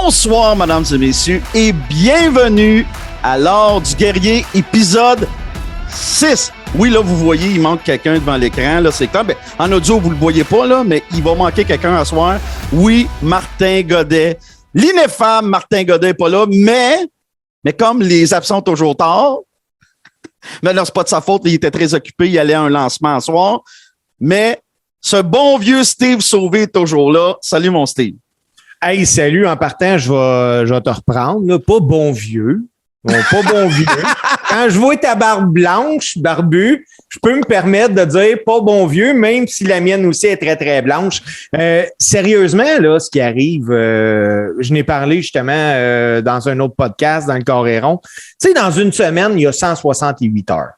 Bonsoir, mesdames et messieurs, et bienvenue à l'Art du guerrier, épisode 6. Oui, là, vous voyez, il manque quelqu'un devant l'écran, là, c'est clair. Ben, en audio, vous le voyez pas, là, mais il va manquer quelqu'un à soir. Oui, Martin Godet. L'ineffable Martin Godet n'est pas là, mais comme les absents toujours tard, mais là, c'est pas de sa faute, il était très occupé, il allait à un lancement à soir, mais ce bon vieux Steve Sauvé est toujours là. Salut, mon Steve. Hey, salut, en partant, je vais te reprendre, là. Pas bon vieux. Bon, pas bon vieux. Quand je vois ta barbe blanche, barbu, je peux me permettre de dire pas bon vieux, même si la mienne aussi est très, très blanche. Sérieusement, là, ce qui arrive, je n'ai parlé justement dans un autre podcast, dans le Coréron. Tu sais, dans une semaine, il y a 168 heures.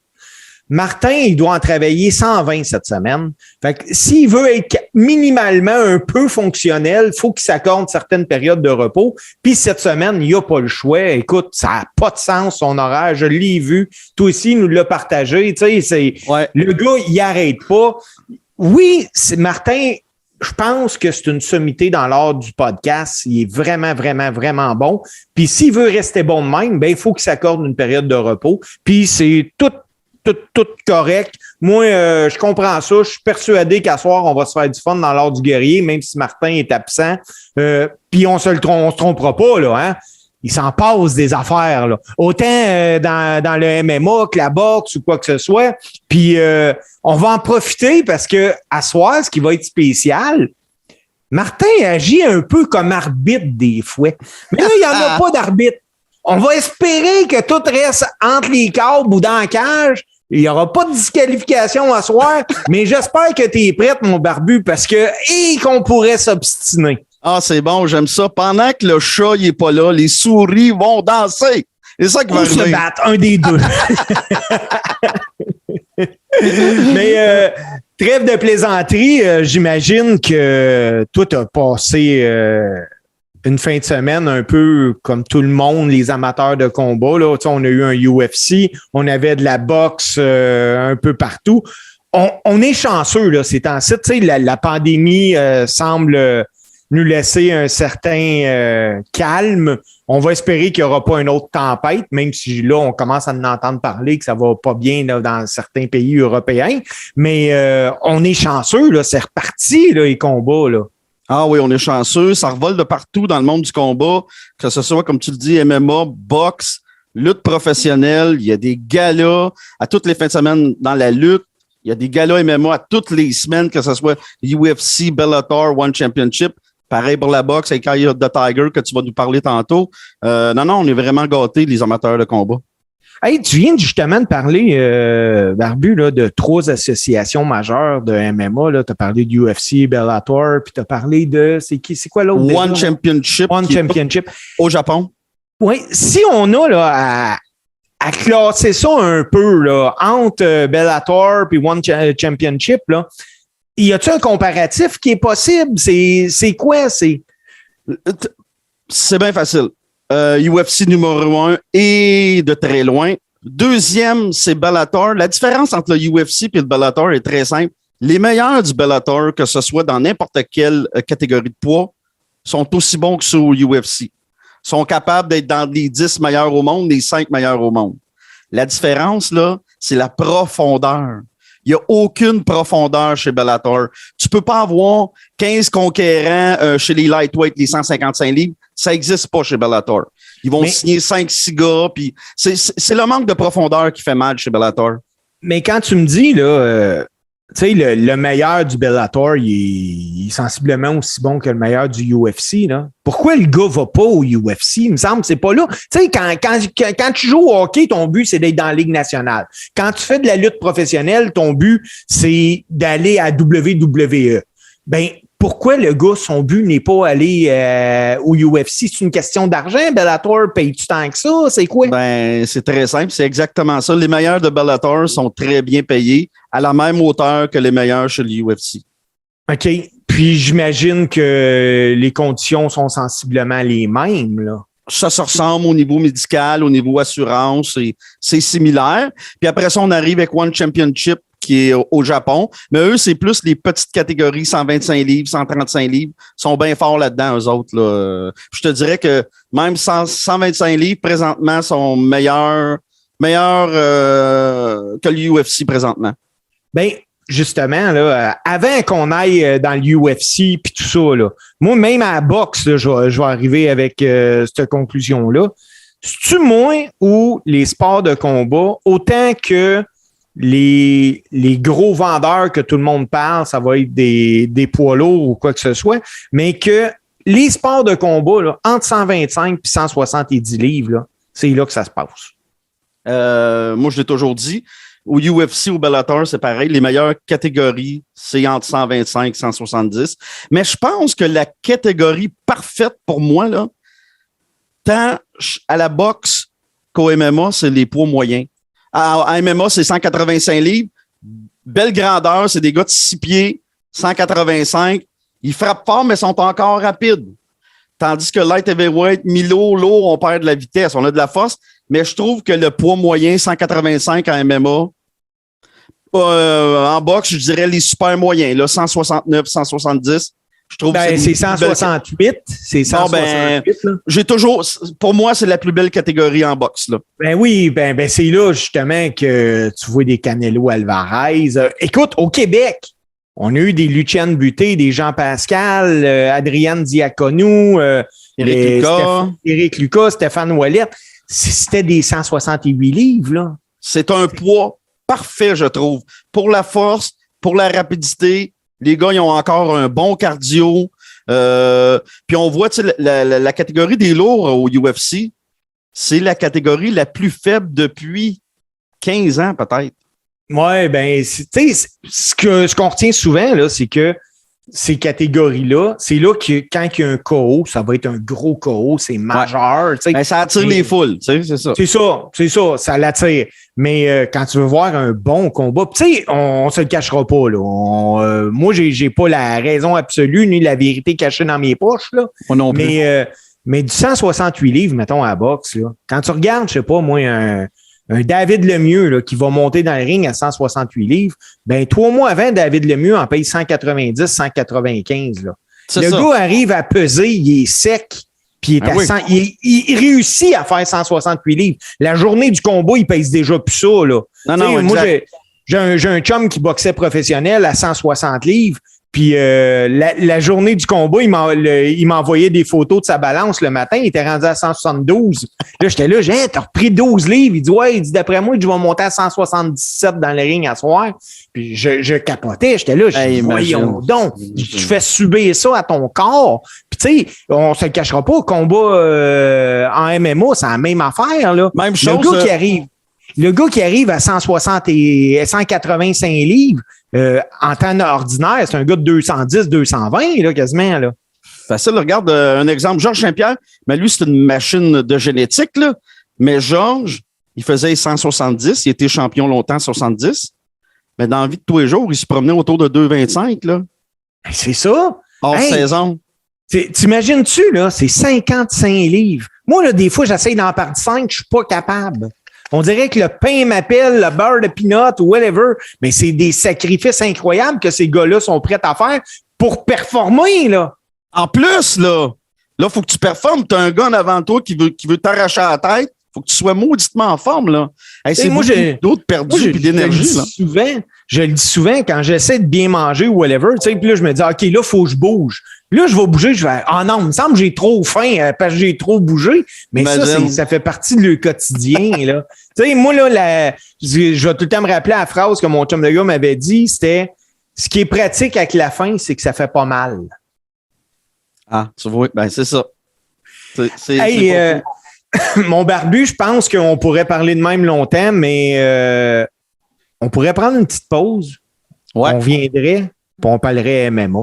Martin, il doit en travailler 120 cette semaine. Fait que s'il veut être minimalement un peu fonctionnel, il faut qu'il s'accorde certaines périodes de repos. Puis cette semaine, il n'y a pas le choix. Écoute, ça n'a pas de sens, son horaire. Je l'ai vu. Toi aussi, il nous l'a partagé. Tu sais, le gars, il n'arrête pas. Oui, c'est Martin. Je pense que c'est une sommité dans l'art du podcast. Il est vraiment, vraiment, vraiment bon. Puis s'il veut rester bon de même, ben il faut qu'il s'accorde une période de repos. Puis c'est tout correct. Moi, je comprends ça. Je suis persuadé qu'à soir, on va se faire du fun dans l'art du guerrier, même si Martin est absent. Puis on se trompera pas, là, hein. Il s'en passe des affaires, là. Autant dans le MMA que la boxe ou quoi que ce soit. Puis on va en profiter parce que à soir, ce qui va être spécial, Martin agit un peu comme arbitre des fois. Mais là, il n'y en a pas d'arbitre. On va espérer que tout reste entre les câbles ou dans la cage. Il n'y aura pas de disqualification à soir, mais j'espère que tu es prête, mon barbu, parce que qu'on pourrait s'obstiner. Ah, c'est bon, j'aime ça. Pendant que le chat n'est pas là, les souris vont danser. C'est ça qui va arriver. Se battre, un des deux. Mais trêve de plaisanterie, j'imagine que toi, tu as passé une fin de semaine un peu comme tout le monde, les amateurs de combat. Là. On a eu un UFC, on avait de la boxe un peu partout. On est chanceux là, ces temps-ci. La pandémie semble nous laisser un certain calme. On va espérer qu'il n'y aura pas une autre tempête, même si là, on commence à en entendre parler que ça va pas bien là, dans certains pays européens. Mais on est chanceux, là, c'est reparti, là, les combats. Là. Ah oui, on est chanceux. Ça revole de partout dans le monde du combat, que ce soit, comme tu le dis, MMA, boxe, lutte professionnelle. Il y a des galas à toutes les fins de semaine dans la lutte. Il y a des galas MMA à toutes les semaines, que ce soit UFC, Bellator, One Championship. Pareil pour la boxe avec Eye of the Tiger que tu vas nous parler tantôt. Non, on est vraiment gâtés, les amateurs de combat. Hey, tu viens justement de parler, Barbu, là, de 3 associations majeures de MMA. Tu as parlé de UFC, Bellator, puis tu as parlé de... C'est quoi l'autre? One Championship. One Championship. Au Japon. Oui, si on a là, à classer ça un peu là, entre Bellator et One Championship, là, y a-t-il un comparatif qui est possible? C'est quoi? C'est bien facile. UFC numéro 1 et de très loin. Deuxième, c'est Bellator. La différence entre le UFC et le Bellator est très simple. Les meilleurs du Bellator, que ce soit dans n'importe quelle catégorie de poids, sont aussi bons que ceux au UFC. Sont capables d'être dans les 10 meilleurs au monde, les 5 meilleurs au monde. La différence, là, c'est la profondeur. Il n'y a aucune profondeur chez Bellator. Tu peux pas avoir 15 conquérants chez les lightweight, les 155 livres. Ça n'existe pas chez Bellator. Ils vont signer 5-6 gars. Puis c'est le manque de profondeur qui fait mal chez Bellator. Mais quand tu me dis, là, tu sais, le meilleur du Bellator, il est sensiblement aussi bon que le meilleur du UFC. Là. Pourquoi le gars va pas au UFC? Il me semble que c'est pas là. Tu sais, quand tu joues au hockey, ton but, c'est d'être dans la Ligue nationale. Quand tu fais de la lutte professionnelle, ton but, c'est d'aller à WWE. Ben, pourquoi le gars, son but n'est pas aller au UFC? C'est une question d'argent? Bellator, paye-tu tant que ça? C'est quoi? Ben, c'est très simple. C'est exactement ça. Les meilleurs de Bellator sont très bien payés à la même hauteur que les meilleurs chez l'UFC. OK. Puis, j'imagine que les conditions sont sensiblement les mêmes, là. Ça se ressemble au niveau médical, au niveau assurance, c'est similaire. Puis après ça, on arrive avec One Championship qui est au Japon. Mais eux, c'est plus les petites catégories, 125 livres, 135 livres. Ils sont bien forts là-dedans, eux autres. Là. Je te dirais que même 125 livres, présentement, sont meilleurs que l'UFC présentement. Ben, justement, là, avant qu'on aille dans l'UFC puis tout ça, là, moi, même à la boxe, là, je vais arriver avec cette conclusion-là. C'est-tu moins ou les sports de combat, autant que les gros vendeurs que tout le monde parle, ça va être des poids lourds ou quoi que ce soit, mais que les sports de combat, là, entre 125 et 170 livres, là, c'est là que ça se passe. Moi, je l'ai toujours dit. Au UFC, au Bellator, c'est pareil. Les meilleures catégories, c'est entre 125 et 170. Mais je pense que la catégorie parfaite pour moi, là, tant à la boxe qu'au MMA, c'est les poids moyens. À MMA, c'est 185 livres. Belle grandeur, c'est des gars de 6 pieds, 185. Ils frappent fort, mais sont encore rapides. Tandis que light heavyweight, mi-lourd, on perd de la vitesse. On a de la force. Mais je trouve que le poids moyen, 185 en MMA, en boxe, je dirais les super moyens, là, 169, 170. Je trouve que c'est 168. C'est 168. J'ai toujours, pour moi, c'est la plus belle catégorie en boxe. Là. Ben oui, ben c'est là justement que tu vois des Canelo Alvarez. Écoute, au Québec, on a eu des Lucien Buté, des Jean Pascal, Adrian Diaconou, Éric Lucas, Stéphane Ouellette. C'était des 168 livres, là. C'est un poids parfait, je trouve. Pour la force, pour la rapidité, les gars, ils ont encore un bon cardio. Puis on voit, tu sais, la catégorie des lourds au UFC, c'est la catégorie la plus faible depuis 15 ans, peut-être. Oui, ben, tu sais, ce qu'on retient souvent, là, c'est que ces catégories-là, c'est là que quand il y a un KO, ça va être un gros KO, c'est majeur. Ouais. Ben, ça attire les foules, tu sais, c'est ça. C'est ça, ça l'attire. Mais quand tu veux voir un bon combat, tu sais, on se le cachera pas, là. Moi, j'ai pas la raison absolue ni la vérité cachée dans mes poches, là. Moi non plus. Mais du 168 livres, mettons, à la boxe, là, quand tu regardes, je sais pas, moi, un David Lemieux là, qui va monter dans le ring à 168 livres, ben 3 mois avant, David Lemieux en paye 190, 195. Là. Le gars arrive à peser, il est sec, puis il est à 100, il réussit à faire 168 livres. La journée du combat, il pèse déjà plus ça. Là. Non, moi, j'ai un chum qui boxait professionnel à 160 livres. Puis la journée du combat, il m'a envoyé des photos de sa balance le matin. Il était rendu à 172. Là, j'étais là, t'as repris 12 livres. Il dit, ouais, je vais monter à 177 dans le ring à soir. Puis je capotais. J'étais là, voyons donc, tu fais subir ça à ton corps. Puis tu sais, on se le cachera pas, combat en MMA, c'est la même affaire. Là. Même chose. Le gars qui arrive à 160 et 185 livres, en temps ordinaire, c'est un gars de 210, 220, là, quasiment, là. Facile, regarde un exemple. Georges Saint-Pierre, mais lui, c'est une machine de génétique, là. Mais Georges, il faisait 170, il était champion longtemps, 70. Mais dans la vie de tous les jours, il se promenait autour de 225, là. C'est ça. Hors saison. T'imagines-tu, là, c'est 55 livres. Moi, là, des fois, j'essaye d'en perdre 5, je suis pas capable. On dirait que le pain m'appelle, le beurre de peanut ou whatever, mais c'est des sacrifices incroyables que ces gars-là sont prêts à faire pour performer, là. En plus, là, faut que tu performes. Tu as un gars en avant de toi qui veut t'arracher à la tête. Faut que tu sois mauditement en forme, là. Hey, c'est beaucoup d'autres perdus et d'énergie, là. Je le dis souvent quand j'essaie de bien manger ou whatever, tu sais, puis là, je me dis, OK, là, faut que je bouge. Puis là, je vais bouger, je vais, non, il me semble que j'ai trop faim parce que j'ai trop bougé. Mais ça fait partie de leur quotidien, là. Tu sais, moi, là, je vais tout le temps me rappeler la phrase que mon chum de gars m'avait dit, c'était, ce qui est pratique avec la faim, c'est que ça fait pas mal. Ah, tu vois, ben, c'est ça. Mon barbu, je pense qu'on pourrait parler de même longtemps, mais on pourrait prendre une petite pause. Ouais. On viendrait, puis on parlerait MMA.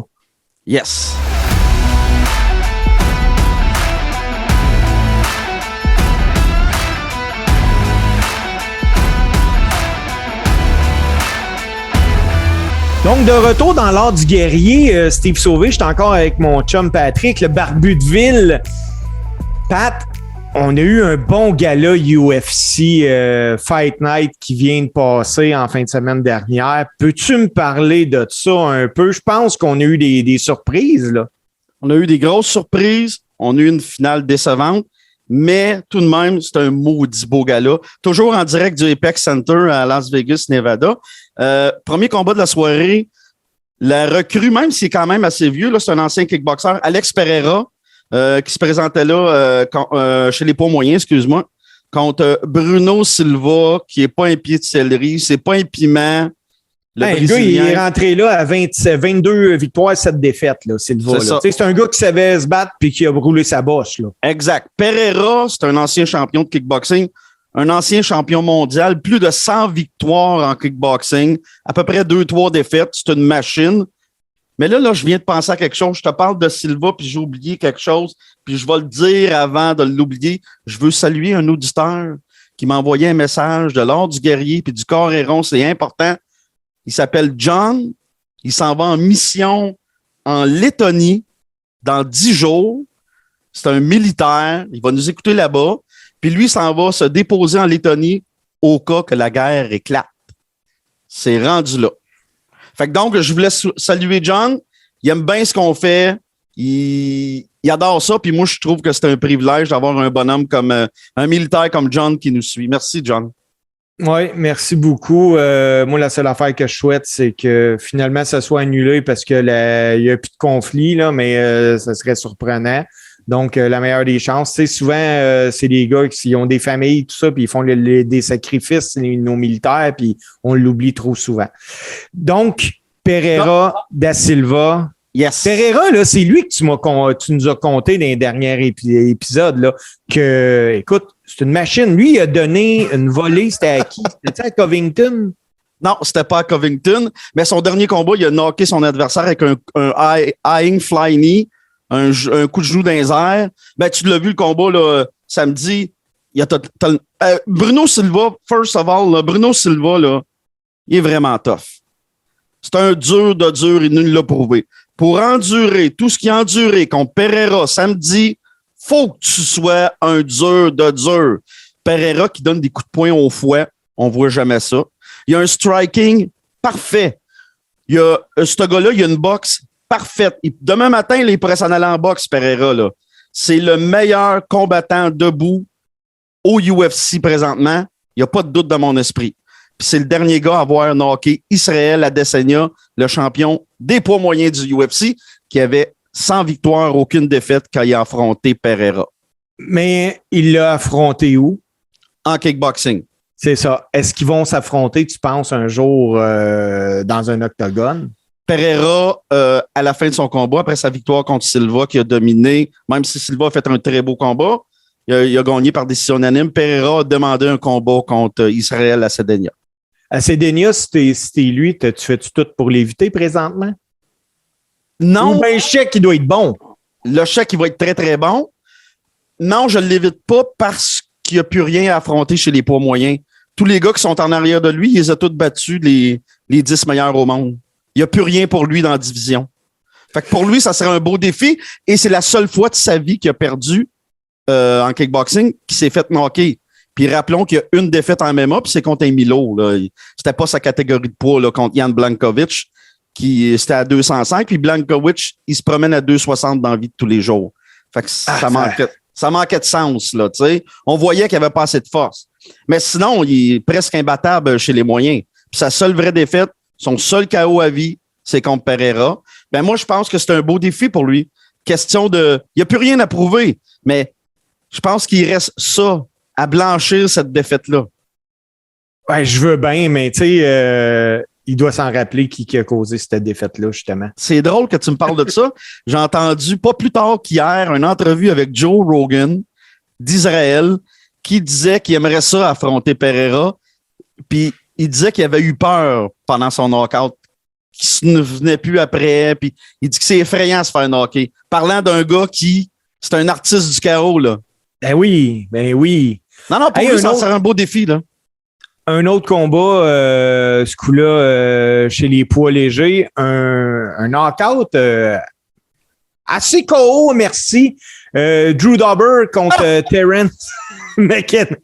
Yes. Donc, de retour dans l'art du guerrier, Steve Sauvé, je suis encore avec mon chum Patrick, le barbu de ville. Pat, On a eu un bon gala UFC Fight Night qui vient de passer en fin de semaine dernière. Peux-tu me parler de ça un peu? Je pense qu'on a eu des surprises, là. On a eu des grosses surprises. On a eu une finale décevante. Mais tout de même, c'est un maudit beau gala. Toujours en direct du Apex Center à Las Vegas, Nevada. Premier combat de la soirée. La recrue, même s'il est quand même assez vieux, là, c'est un ancien kickboxer, Alex Pereira, qui se présentait là chez les poids moyens, excuse-moi, contre Bruno Silva, qui est pas un pied de céleri, c'est pas un piment. Le gars, il est rentré là à 22 victoires, 7 défaites, là, Silva. C'est un gars qui savait se battre puis qui a brûlé sa bosse. Là. Exact. Pereira, c'est un ancien champion de kickboxing, un ancien champion mondial, plus de 100 victoires en kickboxing, à peu près 2-3 défaites. C'est une machine. Mais là, je viens de penser à quelque chose. Je te parle de Silva, puis j'ai oublié quelque chose, puis je vais le dire avant de l'oublier. Je veux saluer un auditeur qui m'a envoyé un message de l'Ordre du Guerrier puis du Coréron. C'est important. Il s'appelle John. Il s'en va en mission en Lettonie dans 10 jours. C'est un militaire. Il va nous écouter là-bas. Puis lui, il s'en va se déposer en Lettonie au cas que la guerre éclate. C'est rendu là. Fait que donc, je voulais saluer John. Il aime bien ce qu'on fait. Il adore ça. Puis moi, je trouve que c'est un privilège d'avoir un bonhomme comme un militaire comme John qui nous suit. Merci, John. Oui, merci beaucoup. Moi, la seule affaire que je souhaite, c'est que finalement, ça soit annulé parce que il n'y a plus de conflit, là, mais ça serait surprenant. Donc, la meilleure des chances. Tu sais, souvent, c'est des gars qui ont des familles, tout ça, puis ils font des sacrifices, nos militaires, puis on l'oublie trop souvent. Donc, Pereira da Silva. Yes. Pereira, là, c'est lui que tu nous as conté dans les derniers épisodes, là, que, écoute, c'est une machine. Lui, il a donné une volée, c'était à qui? C'était à Covington? Non, c'était pas à Covington, mais son dernier combat, il a knocké son adversaire avec un high fly knee, un coup de genou dans les airs. Ben, tu l'as vu le combat, là, samedi. Bruno Silva, first of all, là, Bruno Silva, là, il est vraiment tough. C'est un dur de dur, il nous l'a prouvé. Pour endurer tout ce qu'il a enduré contre Pereira samedi, faut que tu sois un dur de dur. Pereira qui donne des coups de poing au fouet, on voit jamais ça. Il y a un striking parfait. Ce gars-là, il y a une boxe parfaite. Demain matin, il pourrait s'en aller en boxe, Pereira, là. C'est le meilleur combattant debout au UFC présentement. Il n'y a pas de doute dans mon esprit. Puis c'est le dernier gars à avoir knocké Israël Adesanya, le champion des poids moyens du UFC, qui avait 100 victoires, aucune défaite quand il a affronté Pereira. Mais il l'a affronté où? En kickboxing. C'est ça. Est-ce qu'ils vont s'affronter, tu penses, un jour dans un octogone? Pereira, à la fin de son combat, après sa victoire contre Silva, qui a dominé, même si Silva a fait un très beau combat, il a gagné par décision unanime. Pereira a demandé un combat contre Israël Adesanya. Adesanya, c'était lui, tu fais-tu tout pour l'éviter présentement? Non. Ou bien, le chèque, il doit être bon. Le chèque, il va être très, très bon. Non, je ne l'évite pas parce qu'il n'y a plus rien à affronter chez les poids moyens. Tous les gars qui sont en arrière de lui, ils les ont tous battus les 10 meilleurs au monde. Il n'y a plus rien pour lui dans la division. Fait que pour lui, ça serait un beau défi et c'est la seule fois de sa vie qu'il a perdu en kickboxing, qui s'est fait knocker. Puis rappelons qu'il y a une défaite en MMA, puis c'est contre un Milo. Là. C'était pas sa catégorie de poids là, contre Jan Blachowicz, qui c'était à 205, puis Blachowicz, il se promène à 260 dans la vie de tous les jours. Fait que ça manquait de sens, là, tu sais. On voyait qu'il n'y avait pas assez de force. Mais sinon, il est presque imbattable chez les moyens. Puis sa seule vraie défaite, son seul KO à vie, c'est contre Pereira. Ben moi, je pense que c'est un beau défi pour lui. Question de... Il n'y a plus rien à prouver, mais je pense qu'il reste ça à blanchir cette défaite-là. Ouais, je veux bien, mais tu sais, il doit s'en rappeler qui a causé cette défaite-là, justement. C'est drôle que tu me parles de ça. J'ai entendu, pas plus tard qu'hier, une entrevue avec Joe Rogan d'Israël qui disait qu'il aimerait ça affronter Pereira. Puis il disait qu'il avait eu peur pendant son knockout, qu'il ne venait plus après. Puis il dit que c'est effrayant de se faire knocker. Parlant d'un gars qui, c'est un artiste du chaos, là. Ben oui, ben oui. Non, pour lui, ça serait un beau défi, là. Un autre combat, ce coup-là, chez les poids légers, un knockout assez KO, merci. Drew Dober contre Terrence McKenna.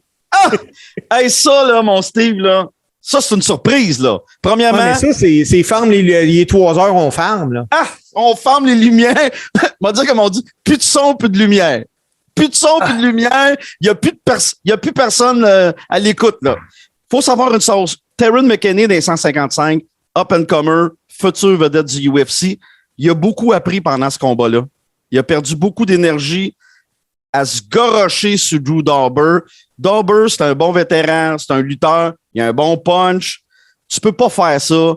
Hey, ça, là, mon Steve, là, ça, c'est une surprise, là. Premièrement... Ouais, mais ça, c'est farm les 3 heures, on farme, là. On ferme les lumières. On va dire comme on dit, plus de son, plus de lumière. Plus de son, plus de lumière. Il n'y a plus personne à l'écoute, là. Faut savoir une chose. Terrence McKenna des 155, up-and-comer, futur vedette du UFC, il a beaucoup appris pendant ce combat-là. Il a perdu beaucoup d'énergie à se garrocher sur Drew Dober. Dober, c'est un bon vétéran, c'est un lutteur, il a un bon punch. Tu peux pas faire ça.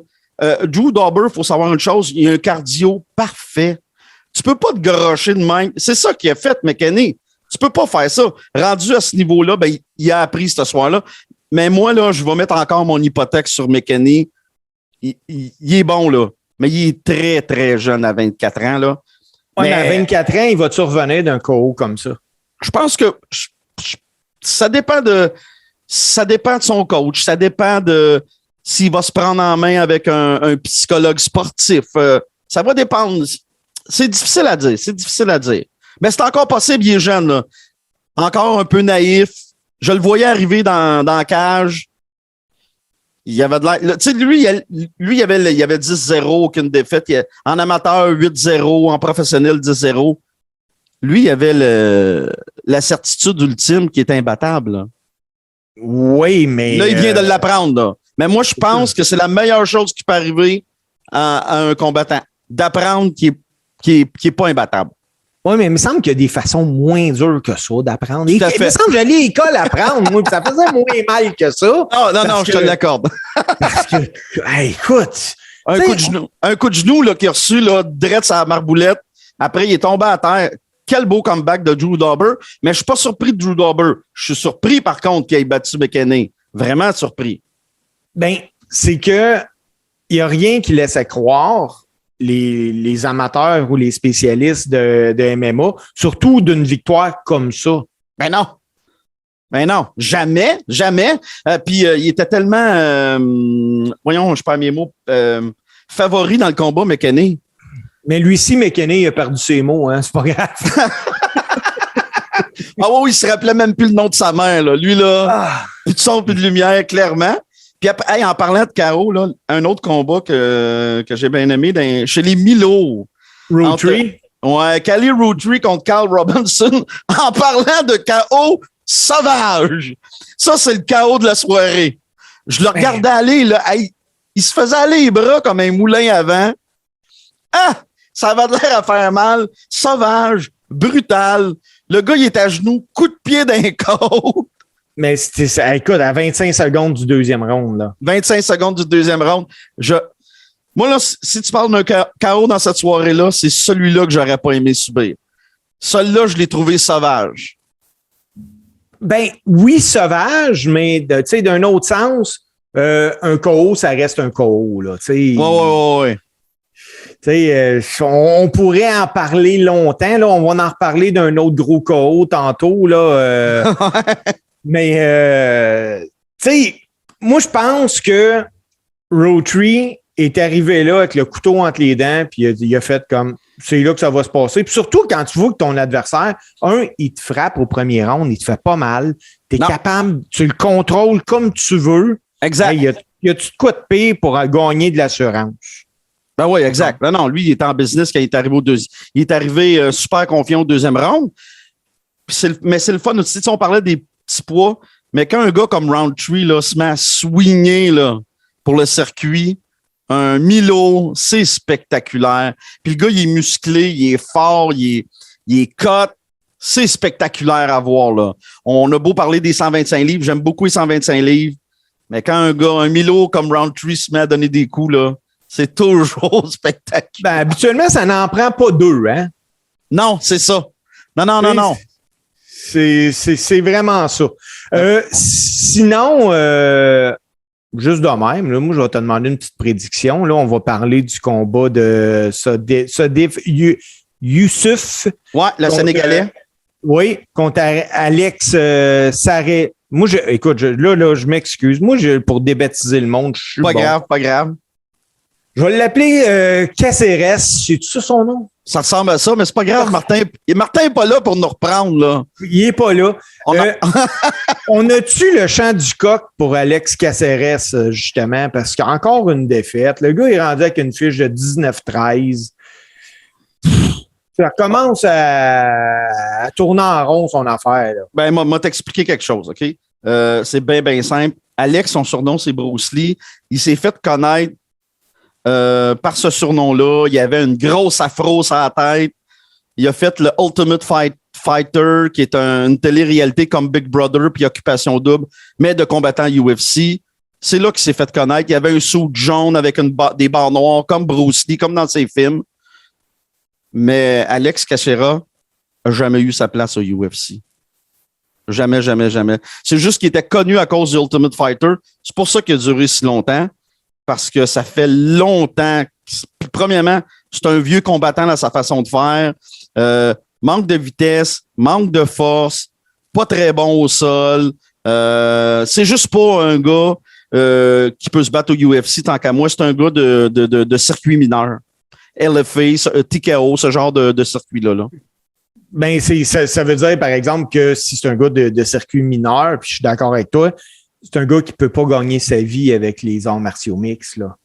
Drew Dober, il faut savoir une chose, il a un cardio parfait. Tu peux pas te garrocher de même. C'est ça qu'il a fait, McKenna. Tu peux pas faire ça. Rendu à ce niveau-là, ben, il a appris ce soir-là. Mais moi, là, je vais mettre encore mon hypothèque sur McKenna. Il est bon, là. Mais il est très, très jeune à 24 ans, là. Ouais, mais à 24 ans, il va-tu revenir d'un KO comme ça? Je pense que ça dépend de son coach. Ça dépend de s'il va se prendre en main avec un psychologue sportif. Ça va dépendre. C'est difficile à dire. Mais c'est encore possible, il est jeune, là. Encore un peu naïf. Je le voyais arriver dans la cage. Il y avait de l'air. Tu sais, lui, il y avait 10-0, aucune défaite. En amateur, 8-0. En professionnel, 10-0. Lui, il avait la certitude ultime qui est imbattable, là. Oui, mais... Là, il vient de l'apprendre, là. Mais moi, je pense que c'est la meilleure chose qui peut arriver à un combattant. D'apprendre qu'il est pas imbattable. Oui, mais il me semble qu'il y a des façons moins dures que ça d'apprendre. Il Tout à fait. me semble que j'allais à l'école apprendre, moi, puis ça faisait moins mal que ça. Non, je te l'accorde. Parce que, hey, écoute... Un coup de genou là, qu'il a reçu, là, direct sur la marboulette. Après, il est tombé à terre. Quel beau comeback de Drew Dober. Mais je suis pas surpris de Drew Dober. Je suis surpris, par contre, qu'il ait battu McKenna. Vraiment surpris. Ben, c'est que il n'y a rien qui laissait croire les amateurs ou les spécialistes de MMA, surtout d'une victoire comme ça. Ben non. Jamais. Puis il était tellement, voyons, je perds mes mots, favori dans le combat, McKenna. Mais lui-ci, McKenna, il a perdu ses mots, hein, c'est pas grave. Ah oui, il se rappelait même plus le nom de sa mère, là. Lui, là, plus de son, plus de lumière, clairement. Puis après, en parlant de KO, là, un autre combat que j'ai bien aimé chez les Milo. Rootry? Ouais, Kali Rootry contre Carl Robinson. En parlant de KO sauvage. Ça, c'est le KO de la soirée. Je le regardais aller, là. Il se faisait aller les bras comme un moulin avant. Ça avait l'air à faire mal. Sauvage, brutal. Le gars, il est à genoux, coup de pied d'un côte. Mais écoute, à 25 secondes du deuxième round, là. 25 secondes du deuxième round. Moi, là, si tu parles d'un KO dans cette soirée-là, c'est celui-là que j'aurais pas aimé subir. Celui-là, je l'ai trouvé sauvage. Ben, oui, sauvage, mais, tu sais, d'un autre sens, un KO, ça reste un KO, là. Ouais. On pourrait en parler longtemps. Là, on va en reparler d'un autre gros KO tantôt. Là, mais, tu sais, moi, je pense que Rootry est arrivé là avec le couteau entre les dents, puis il a fait comme, c'est là que ça va se passer. Puis surtout, quand tu vois que ton adversaire, il te frappe au premier round, il te fait pas mal. Tu es capable, tu le contrôles comme tu veux. Exact. Y a-tu de quoi de pire pour gagner de l'assurance? Ben oui, exact. Non, lui, il était en business quand il est arrivé il est arrivé super confiant au deuxième round. Mais c'est le fun aussi. On parlait des petits poids, mais quand un gars comme Roundtree là, se met à swinger là, pour le circuit, un Milo, c'est spectaculaire. Puis le gars, il est musclé, il est fort, il est cut. C'est spectaculaire à voir, là. On a beau parler des 125 livres, j'aime beaucoup les 125 livres, mais quand un Milo comme Roundtree se met à donner des coups, là, c'est toujours spectaculaire. Ben, habituellement, ça n'en prend pas deux, hein? Non, c'est ça. Non. C'est vraiment ça. Sinon, juste de même, là, moi, je vais te demander une petite prédiction. Là, on va parler du combat de Sodif Youssouf. Ouais, le Sénégalais. Oui, contre Alex Sarret. Moi, écoute, là, je m'excuse. Moi, pour débaptiser le monde, je suis pas grave. Je vais l'appeler Caceres. C'est-tu ça son nom? Ça ressemble à ça, mais c'est pas grave, Martin. Et Martin n'est pas là pour nous reprendre, là. Il est pas là. On a-tu le chant du coq pour Alex Caceres, justement? Parce qu'encore une défaite. Le gars est rendu avec une fiche de 19-13. Ça commence à tourner en rond, son affaire. Là. Ben, moi, t'expliquer quelque chose, OK? C'est bien simple. Alex, son surnom, c'est Bruce Lee. Il s'est fait connaître par ce surnom-là. Il avait une grosse afro sur la tête. Il a fait le Ultimate Fighter, qui est une télé-réalité comme Big Brother puis Occupation Double, mais de combattant UFC. C'est là qu'il s'est fait connaître. Il avait un suit jaune avec des barres noires, comme Bruce Lee, comme dans ses films. Mais Alex Caceres n'a jamais eu sa place au UFC. Jamais. C'est juste qu'il était connu à cause du Ultimate Fighter. C'est pour ça qu'il a duré si longtemps. Parce que ça fait longtemps. Premièrement, c'est un vieux combattant dans sa façon de faire. Manque de vitesse, manque de force, pas très bon au sol. C'est juste pas un gars qui peut se battre au UFC tant qu'à moi. C'est un gars de circuit mineur. LFA, TKO, ce genre de circuit-là. Là. Ben, ça veut dire, par exemple, que si c'est un gars de circuit mineur, puis je suis d'accord avec toi, c'est un gars qui peut pas gagner sa vie avec les arts martiaux mixtes, là.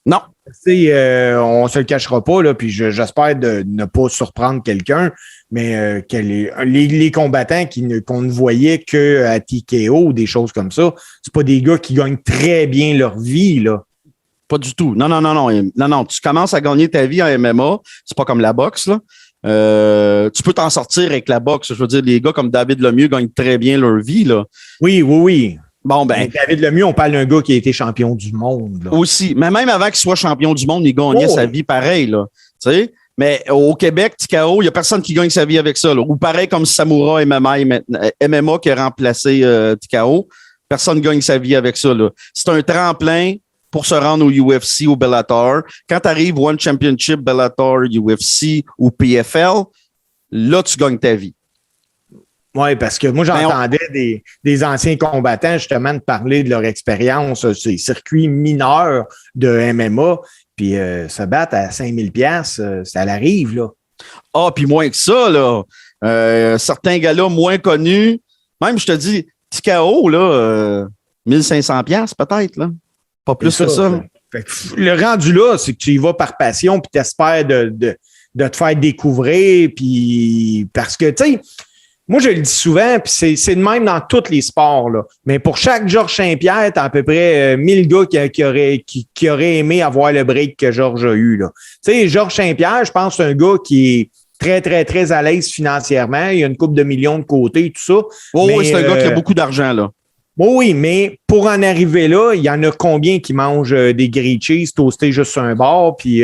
Non. Tu sais, on se le cachera pas, là, puis j'espère de ne pas surprendre quelqu'un, mais que les combattants qu'on ne voyait qu'à TKO ou des choses comme ça, c'est pas des gars qui gagnent très bien leur vie, là. Pas du tout. Non. Tu commences à gagner ta vie en MMA. C'est pas comme la boxe, là. Tu peux t'en sortir avec la boxe. Je veux dire, les gars comme David Lemieux gagnent très bien leur vie, là. Oui. Bon, ben. David Lemieux, on parle d'un gars qui a été champion du monde, là. Aussi. Mais même avant qu'il soit champion du monde, il gagnait sa vie pareil, là. Tu sais? Mais au Québec, TKO, il n'y a personne qui gagne sa vie avec ça, là. Ou pareil comme Samoura MMA qui a remplacé TKO. Personne ne gagne sa vie avec ça, là. C'est un tremplin pour se rendre au UFC, au Bellator. Quand tu arrives One Championship, Bellator, UFC ou PFL, là, tu gagnes ta vie. Oui, parce que moi, j'entendais des anciens combattants, justement, de parler de leur expérience, ces circuits mineurs de MMA, puis se battre à 5000 $, ça l'arrive, là. Ah, puis moins que ça, là. Certains gars-là moins connus, même, je te dis, TKO, là, 1500 $ peut-être, là. Pas plus que ça. Fait que le rendu là, c'est que tu y vas par passion puis tu espères de te faire découvrir. Puis parce que, tu sais, moi, je le dis souvent, puis c'est de même dans tous les sports, là. Mais pour chaque Georges Saint-Pierre, tu as à peu près 1000 gars qui auraient aimé avoir le break que Georges a eu, là. Tu sais, Georges Saint-Pierre, je pense que c'est un gars qui est très, très, très à l'aise financièrement. Il y a une couple de millions de côté, tout ça. Oui, c'est un gars qui a beaucoup d'argent, là. Oui, mais pour en arriver là, il y en a combien qui mangent des grilled cheese toastés juste sur un bord, puis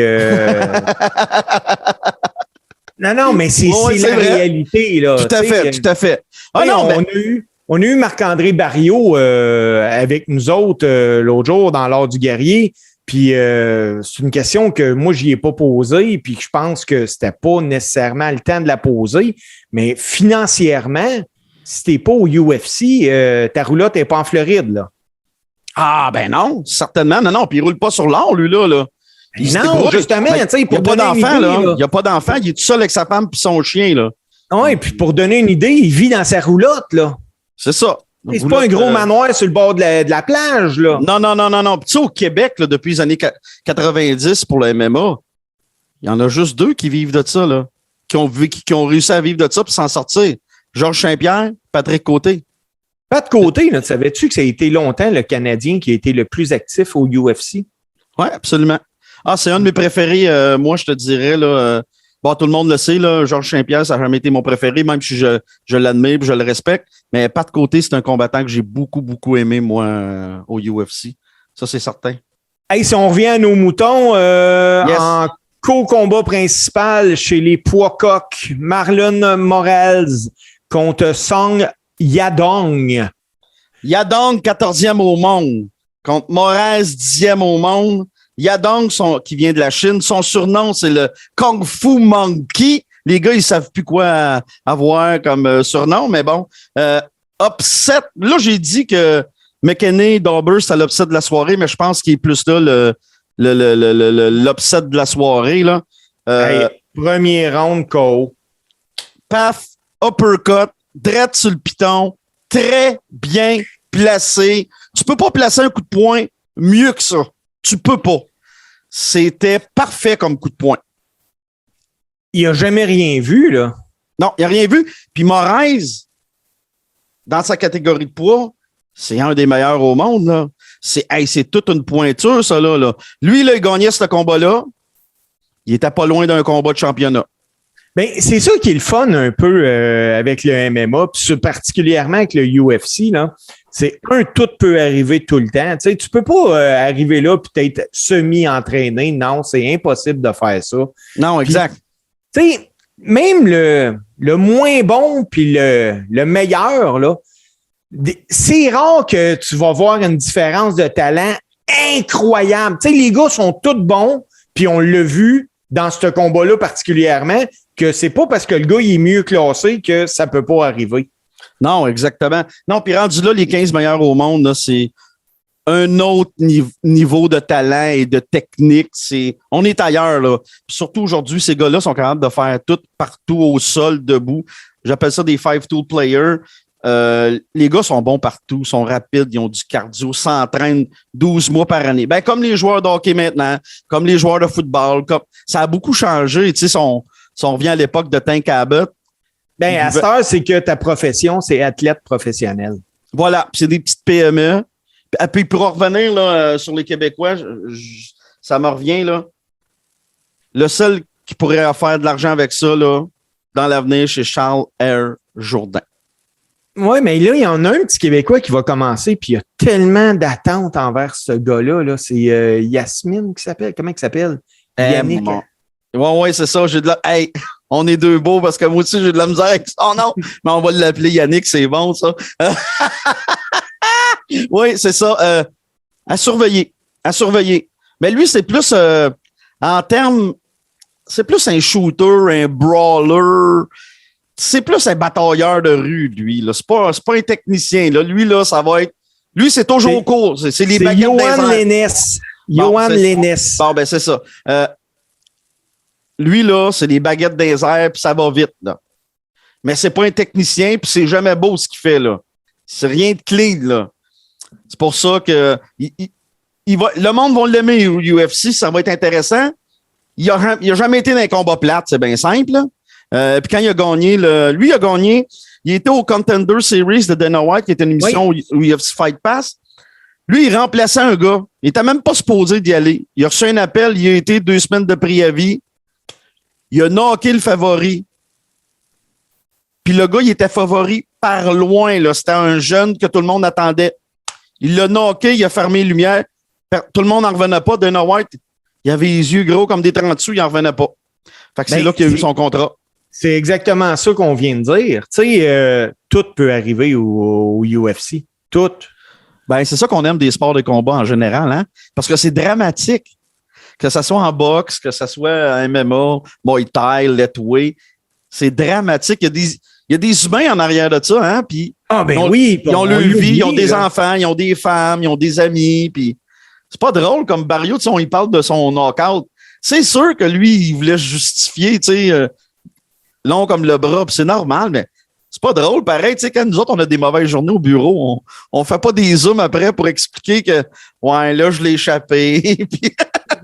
Non, mais c'est la réalité, là. Tout à fait. Ah non, on a eu Marc-André Barriot avec nous autres l'autre jour dans l'Art du guerrier. Puis c'est une question que moi, j'y ai pas posée, puis que je pense que c'était pas nécessairement le temps de la poser. Mais financièrement, si t'es pas au UFC, ta roulotte n'est pas en Floride, là. Ah, ben non, certainement. Non, puis il roule pas sur l'or, lui, là. Non, justement, tu sais, pour donner une idée, là. Il n'y a pas d'enfant, il est tout seul avec sa femme et son chien, là. Oui, puis pour donner une idée, il vit dans sa roulotte, là. C'est ça. C'est pas un gros manoir sur le bord de la plage, là. Non. Puis tu sais, au Québec, là, depuis les années 90 pour le MMA, il y en a juste 2 qui vivent de ça, là. Qui ont réussi à vivre de ça pour s'en sortir. Georges Saint-Pierre, Patrick Côté. Pat Côté, là, savais-tu que ça a été longtemps le Canadien qui a été le plus actif au UFC? Oui, absolument. Ah, c'est un de mes préférés. Moi, je te dirais, là, bon, tout le monde le sait, là, Georges Saint-Pierre, ça n'a jamais été mon préféré, même si je l'admire et je le respecte. Mais Pat Côté, c'est un combattant que j'ai beaucoup, beaucoup aimé, moi, au UFC. Ça, c'est certain. Hey, si on revient à nos moutons, en co-combat principal chez les poids coqs, Marlon Moraes contre Song Yadong. Yadong, 14e au monde. Contre Moraes, 10e au monde. Yadong, qui vient de la Chine, son surnom, c'est le Kung Fu Monkey. Les gars, ils savent plus quoi avoir comme surnom, mais bon. Upset. Là, j'ai dit que McKinney, Dauber, c'était l'upset de la soirée, mais je pense qu'il est plus là l'upset de la soirée, là. Premier round KO. Paf, uppercut, direct sur le piton, très bien placé. Tu peux pas placer un coup de poing mieux que ça. Tu peux pas. C'était parfait comme coup de poing. Il a jamais rien vu, là. Non, il a rien vu. Puis Moraes, dans sa catégorie de poids, c'est un des meilleurs au monde, là. C'est toute une pointure, ça, là. Lui, là, il gagnait ce combat-là. Il était pas loin d'un combat de championnat. Ben, c'est ça qui est le fun un peu avec le MMA, puis particulièrement avec le UFC, là. C'est tout peut arriver tout le temps. Tu sais, tu peux pas arriver là puis être semi-entraîné. Non, c'est impossible de faire ça. Non, exact. Tu sais, même le moins bon puis le meilleur, là, c'est rare que tu vas voir une différence de talent incroyable. Tu sais, les gars sont tous bons, puis on l'a vu dans ce combat-là particulièrement, que c'est pas parce que le gars il est mieux classé que ça peut pas arriver. Non, exactement. Non, puis rendu là, les 15 meilleurs au monde, là, c'est un autre niveau de talent et de technique. On est ailleurs, là. Puis surtout aujourd'hui, ces gars-là sont capables de faire tout partout au sol, debout. J'appelle ça des five-tool players. Les gars sont bons partout, sont rapides, ils ont du cardio, s'entraînent 12 mois par année. Ben, comme les joueurs de hockey maintenant, comme les joueurs de football, ça a beaucoup changé. Tu sais, si on revient à l'époque de Tank Abbott. Ben, à cette heure, c'est que ta profession, c'est athlète professionnel. Voilà, c'est des petites PME. Puis pour revenir là, sur les Québécois, ça me revient, là. Le seul qui pourrait faire de l'argent avec ça, là, dans l'avenir, c'est Charles R. Jourdain. Oui, mais là, il y en a un petit Québécois qui va commencer, puis il y a tellement d'attentes envers ce gars-là. Là. C'est Yasmine qui s'appelle. Comment il s'appelle? Yannick. Oui, c'est ça. Hey, on est deux beaux parce que moi aussi, j'ai de la misère avec ça. Oh non! Mais on va l'appeler Yannick, c'est bon, ça. Oui, c'est ça. À surveiller. À surveiller. Mais lui, c'est plus en termes. C'est plus un shooter, un brawler. C'est plus un batailleur de rue, lui. Là. C'est pas un technicien. Là. Lui, là, ça va être. Lui, c'est toujours court. C'est les baguettes Yohan Lennes. Yohan Lennes. Bon, ben, c'est ça. Lui, là, c'est les baguettes des airs, puis ça va vite, là. Mais c'est pas un technicien, puis c'est jamais beau ce qu'il fait, là. C'est rien de clean, là. C'est pour ça que le monde va l'aimer au UFC, ça va être intéressant. Il a jamais été dans un combat plate, c'est bien simple, là. Puis quand il a gagné, lui a gagné, il était au Contender Series de Dana White, qui était une émission au UFC Fight Pass. Lui, il remplaçait un gars. Il était même pas supposé d'y aller. Il a reçu un appel, il a été 2 semaines de préavis. Il a knocké le favori. Puis le gars, il était favori par loin, là. C'était un jeune que tout le monde attendait. Il l'a knocké, il a fermé les lumières. Tout le monde n'en revenait pas. Dana White, il avait les yeux gros comme des 30 sous, il n'en revenait pas. Fait que c'est là qu'il a eu son contrat. C'est exactement ça qu'on vient de dire. Tu sais, tout peut arriver au UFC. Tout. Ben, c'est ça qu'on aime des sports de combat en général, hein? Parce que c'est dramatique. Que ce soit en boxe, que ce soit en MMA, Muay Thai, Letway, c'est dramatique. Il y a des humains en arrière de ça, hein? Puis ils ont leur vie, ils ont des enfants, ils ont des femmes, ils ont des amis. Puis c'est pas drôle comme Barrio, tu sais, on y parle de son knockout. C'est sûr que lui, il voulait se justifier, tu sais, long comme le bras, puis c'est normal, mais c'est pas drôle. Pareil, tu sais, quand nous autres, on a des mauvaises journées au bureau, on fait pas des zooms après pour expliquer que, ouais, là, je l'ai échappé.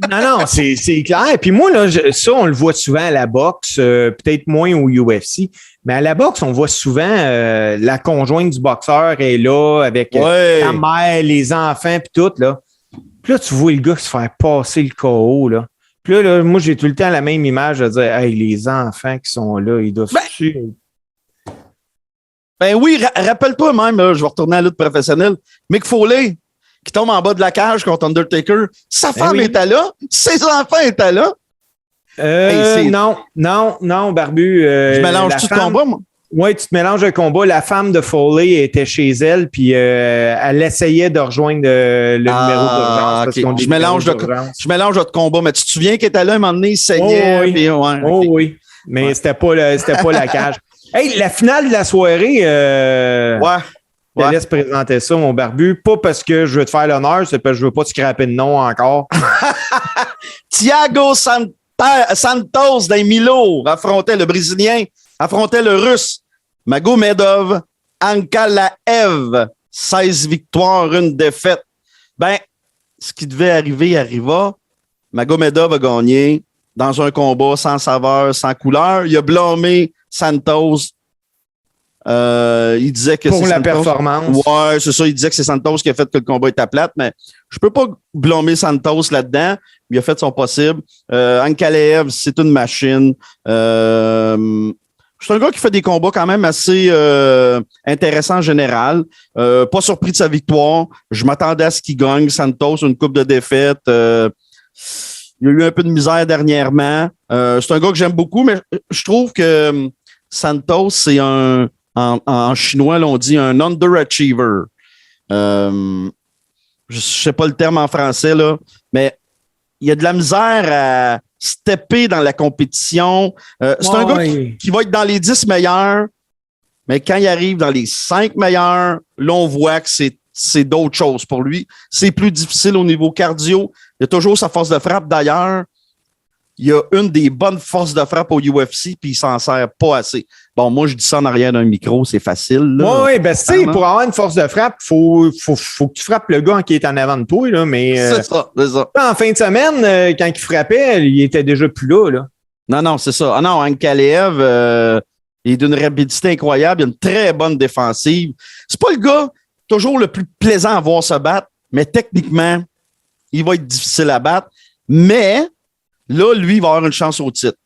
Non, c'est clair. Puis moi, là, ça, on le voit souvent à la boxe, peut-être moins au UFC, mais à la boxe, on voit souvent la conjointe du boxeur est là avec sa mère, les enfants, puis tout, là. Puis là, tu vois le gars se faire passer le KO, là. Puis là, moi, j'ai tout le temps la même image de dire, hey, les enfants qui sont là, ils doivent tuer. Ben oui, rappelle-toi même, là, je vais retourner à la lutte professionnelle, Mick Foley, qui tombe en bas de la cage contre Undertaker, sa femme était là, ses enfants étaient là. Non, Barbu. Je mélange tout le combat, moi. Oui, tu te mélanges un combat. La femme de Foley était chez elle, puis elle essayait de rejoindre le numéro d'urgence. Okay. Je mélange notre combat, mais tu te souviens qu'elle était là, à un moment donné, il saignait. Oui, mais c'était pas la cage. Hey, la finale de la soirée. Je te laisse présenter ça, mon barbu. Pas parce que je veux te faire l'honneur, c'est parce que je veux pas te scraper de nom encore. Thiago Santos d'un Milo affrontait le Brésilien, affrontait le Russe. Magomedov Ankalaev, 16 victoires, 1 défaite. Ben, ce qui devait arriver arriva. Magomedov a gagné dans un combat sans saveur, sans couleur. Il a blâmé Santos. Il disait que pour c'est la Santos. Performance. Ouais, c'est ça. Il disait que c'est Santos qui a fait que le combat était plate, mais je peux pas blâmer Santos là-dedans. Il a fait son possible. Ankalaev, c'est une machine. Je suis un gars qui fait des combats quand même assez intéressants en général. Pas surpris de sa victoire. Je m'attendais à ce qu'il gagne. Santos, une coupe de défaites. Il a eu un peu de misère dernièrement. C'est un gars que j'aime beaucoup, mais je trouve que Santos, c'est en chinois, là, on dit un underachiever. Je sais pas le terme en français, là, mais il y a de la misère à stepper dans la compétition. C'est un gars qui va être dans les 10 meilleurs, mais quand il arrive dans les 5 meilleurs, là, on voit que c'est d'autres choses pour lui. C'est plus difficile au niveau cardio. Il a toujours sa force de frappe. D'ailleurs, il a une des bonnes forces de frappe au UFC, puis il s'en sert pas assez. Bon, moi, je dis ça en arrière d'un micro, c'est facile. Oui, ben, tu sais, pour avoir une force de frappe, faut que tu frappes le gars qui est en avant de toi, là, mais. C'est ça. En fin de semaine, quand il frappait, il était déjà plus là. Non, c'est ça. Ah non, Ankalaev, il est d'une rapidité incroyable, il a une très bonne défensive. C'est pas le gars toujours le plus plaisant à voir se battre, mais techniquement, il va être difficile à battre. Mais là, lui, il va avoir une chance au titre.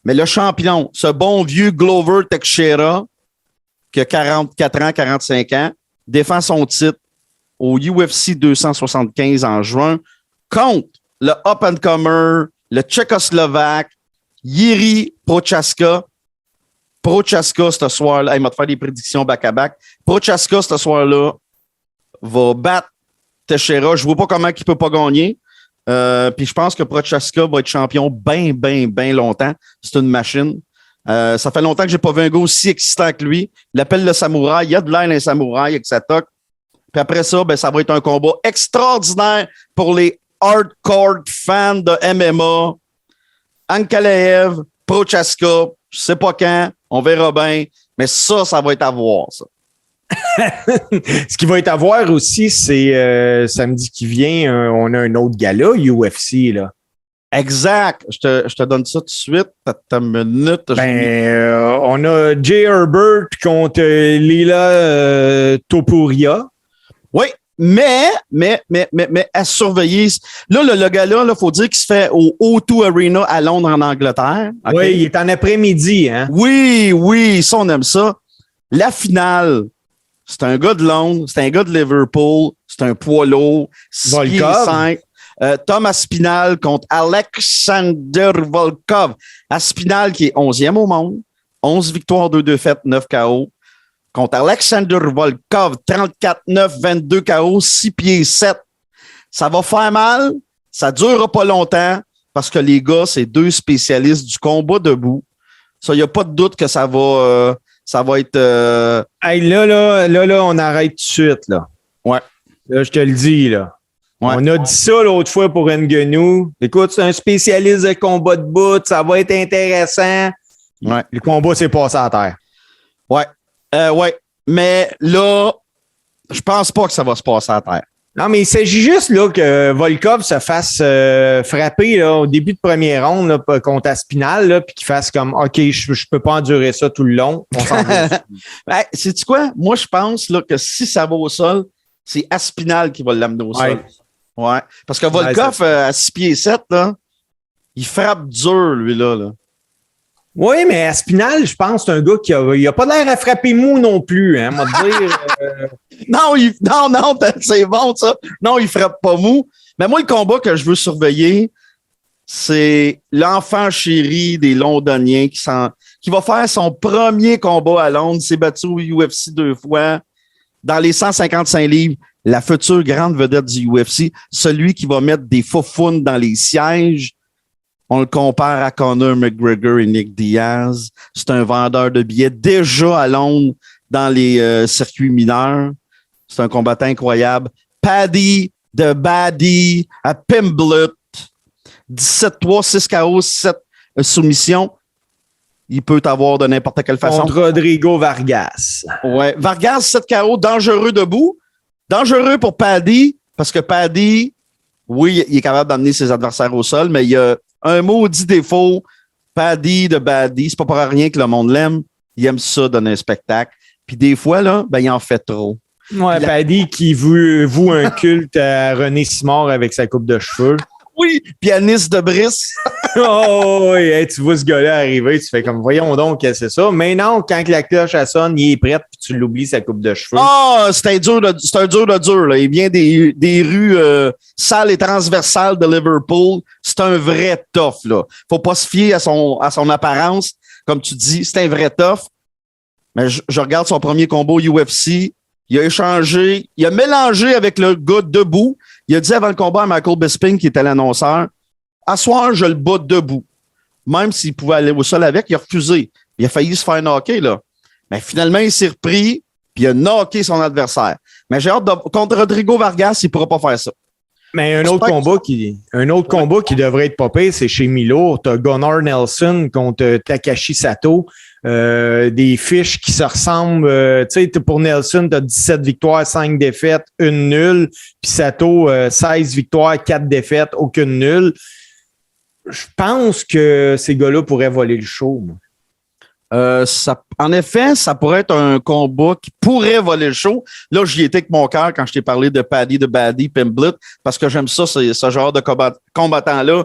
Mais le champion, ce bon vieux Glover Teixeira, qui a 44 ans, 45 ans, défend son titre au UFC 275 en juin contre le up-and-comer, le Tchécoslovaque, Jiří Procházka. Procházka, ce soir-là, il m'a fait des prédictions back-à-back. Procházka, ce soir-là, va battre Teixeira. Je ne vois pas comment il ne peut pas gagner. Puis je pense que Procházka va être champion bien longtemps. C'est une machine. Ça fait longtemps que j'ai pas vu un gars aussi excitant que lui. Il appelle le samouraï. Il y a de l'air un samouraï avec sa toque. Puis après ça, ben, ça va être un combat extraordinaire pour les hardcore fans de MMA. Ankalaev, Procházka, je sais pas quand, on verra bien. Mais ça va être à voir, ça. Ce qui va être à voir aussi, c'est samedi qui vient, on a un autre gala UFC, là. Exact. Je te donne ça tout de suite. T'as une minute. On a Jay Herbert contre Lila Topuria. Oui, mais à surveiller. Là, le gala, il faut dire qu'il se fait au O2 Arena à Londres, en Angleterre. Okay? Oui, il est en après-midi, hein? Oui, ça, on aime ça. La finale, c'est un gars de Londres, c'est un gars de Liverpool, c'est un poids lourd, 6'5". Tom Aspinall contre Alexander Volkov. Aspinall qui est 11e au monde, 11 victoires, 2 défaites, 9 KO. Contre Alexander Volkov, 34-9, 22 KO, 6 pieds 7. Ça va faire mal, ça durera pas longtemps parce que les gars, c'est 2 spécialistes du combat debout. Ça, il n'y a pas de doute que ça va être... Hey, là, on arrête tout de suite, là. Ouais. Là, je te le dis, là. Ouais. On a dit ça l'autre fois pour Ngannou. Écoute, c'est un spécialiste de combat de bout, ça va être intéressant. Ouais. Le combat s'est passé à terre. Ouais. Ouais. Mais là, je pense pas que ça va se passer à terre. Non, mais il s'agit juste là que Volkov se fasse frapper là, au début de première ronde là, contre Aspinall, là, puis qu'il fasse comme OK, je peux pas endurer ça tout le long. On s'en va. Ben, sais-tu quoi? Moi, je pense là, que si ça va au sol, c'est Aspinall qui va l'amener au sol. Ouais. Parce que Volkov, à 6 pieds 7, là, il frappe dur, lui, là. Oui, mais Aspinall, je pense, c'est un gars qui a pas l'air à frapper mou non plus, hein, on va te dire. Non, c'est bon, ça. Non, il frappe pas mou. Mais moi, le combat que je veux surveiller, c'est l'enfant chéri des Londoniens qui va faire son premier combat à Londres. Il s'est battu au UFC 2 fois. Dans les 155 livres, la future grande vedette du UFC, celui qui va mettre des faufounes dans les sièges. On le compare à Conor McGregor et Nick Diaz. C'est un vendeur de billets déjà à Londres dans les circuits mineurs. C'est un combattant incroyable. Paddy de Baddy à Pimblett. 17-3, 6 KO, 7 soumissions. Il peut t'avoir de n'importe quelle façon. Contre Rodrigo Vargas. Ouais. Vargas, 7 KO, dangereux debout. Dangereux pour Paddy, parce que Paddy, oui, il est capable d'amener ses adversaires au sol, mais il y a un maudit défaut. Paddy de Baddy, c'est pas pour rien que le monde l'aime. Il aime ça, donner un spectacle. Puis des fois, là, il en fait trop. Ouais, Paddy qui voue un culte à René Simard avec sa coupe de cheveux. Oui, pianiste de Brice. Oh, oui, hey, tu vois ce gars-là arriver, tu fais comme, voyons donc, c'est ça. Mais non, quand la cloche elle sonne, il est prêt, puis tu l'oublies, sa coupe de cheveux. Ah, c'est un dur de dur. Là. Il vient des rues sales et transversales de Liverpool. C'est un vrai tough. Là. Faut pas se fier à son apparence. Comme tu dis, c'est un vrai tough. Mais je regarde son premier combo UFC. Il a échangé, il a mélangé avec le gars debout. Il a dit avant le combat à Michael Bisping, qui était l'annonceur, « À soir, je le bats debout. » Même s'il pouvait aller au sol avec, il a refusé. Il a failli se faire knocker, là. Mais finalement, il s'est repris, puis il a knocké son adversaire. Mais j'ai hâte contre Rodrigo Vargas, il ne pourra pas faire ça. Mais un autre combat qui devrait être popé, c'est chez Milo. Tu as Gunnar Nelson contre Takashi Sato. Des fiches qui se ressemblent. Tu sais, pour Nelson, tu as 17 victoires, 5 défaites, 1 nulle. Puis Sato, 16 victoires, 4 défaites, aucune nulle. Je pense que ces gars-là pourraient voler le show. Moi. En effet, ça pourrait être un combat qui pourrait voler le show. Là, j'y étais avec mon cœur quand je t'ai parlé de Paddy, de Baddy, Pimblett, parce que j'aime ça, c'est ce genre de combattant-là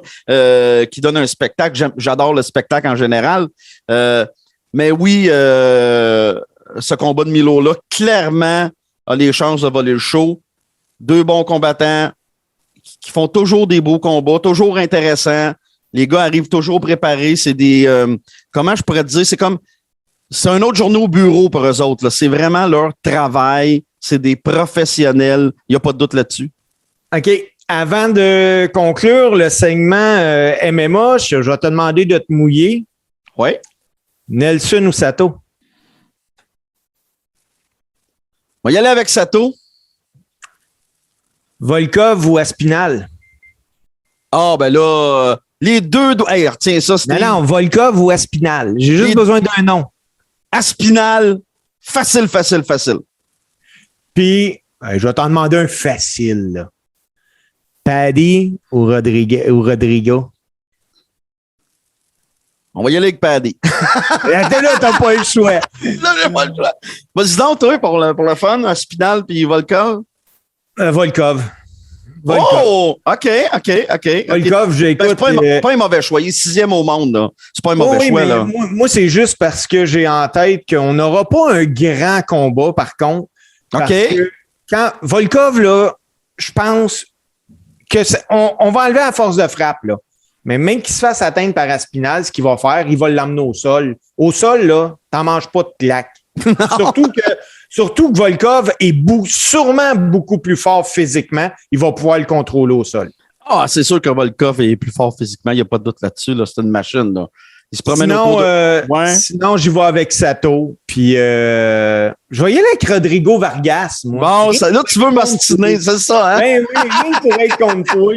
qui donne un spectacle. J'adore le spectacle en général. Mais oui, ce combat de Milo-là, clairement, a les chances de voler le show. Deux bons combattants qui font toujours des beaux combats, toujours intéressants. Les gars arrivent toujours préparés. C'est des... comment je pourrais te dire? C'est un autre journée au bureau pour eux autres. Là. C'est vraiment leur travail. C'est des professionnels. Il n'y a pas de doute là-dessus. OK. Avant de conclure le segment MMA, je vais te demander de te mouiller. Oui. Nelson ou Sato? On va y aller avec Sato. Volkov ou Aspinal? Ah, ben là, les deux... Hey, retiens ça. Non, Volkov ou Aspinal? J'ai juste besoin d'un nom. Aspinal, facile. Puis, je vais t'en demander un facile. Là. Paddy ou Rodrigo? On va y aller avec Paddy. Là, t'as pas le choix. Là, j'ai pas le choix. Vas-y donc, toi, pour le fun, Aspinal puis Volkov. Volkov. Oh! OK. Volkov, j'écoute. C'est pas un mauvais choix. Il est 6e au monde, là. C'est pas un mauvais choix, là. Moi, c'est juste parce que j'ai en tête qu'on n'aura pas un grand combat, par contre. Parce que quand Volkov, là, je pense que on va enlever la force de frappe, là. Mais même qu'il se fasse atteindre par Aspinal, ce qu'il va faire, il va l'emmener au sol. Au sol, là, t'en manges pas de claque. Surtout que Volkov est sûrement beaucoup plus fort physiquement. Il va pouvoir le contrôler au sol. Ah, c'est sûr que Volkov est plus fort physiquement. Il n'y a pas de doute là-dessus. Là. C'est une machine. Là. Il se promène Sinon, j'y vais avec Sato. Puis, je vais y aller avec Rodrigo Vargas. Moi. Bon, là, tu veux m'ostiner, c'est ça, hein? Ben oui, rien pour être contre toi.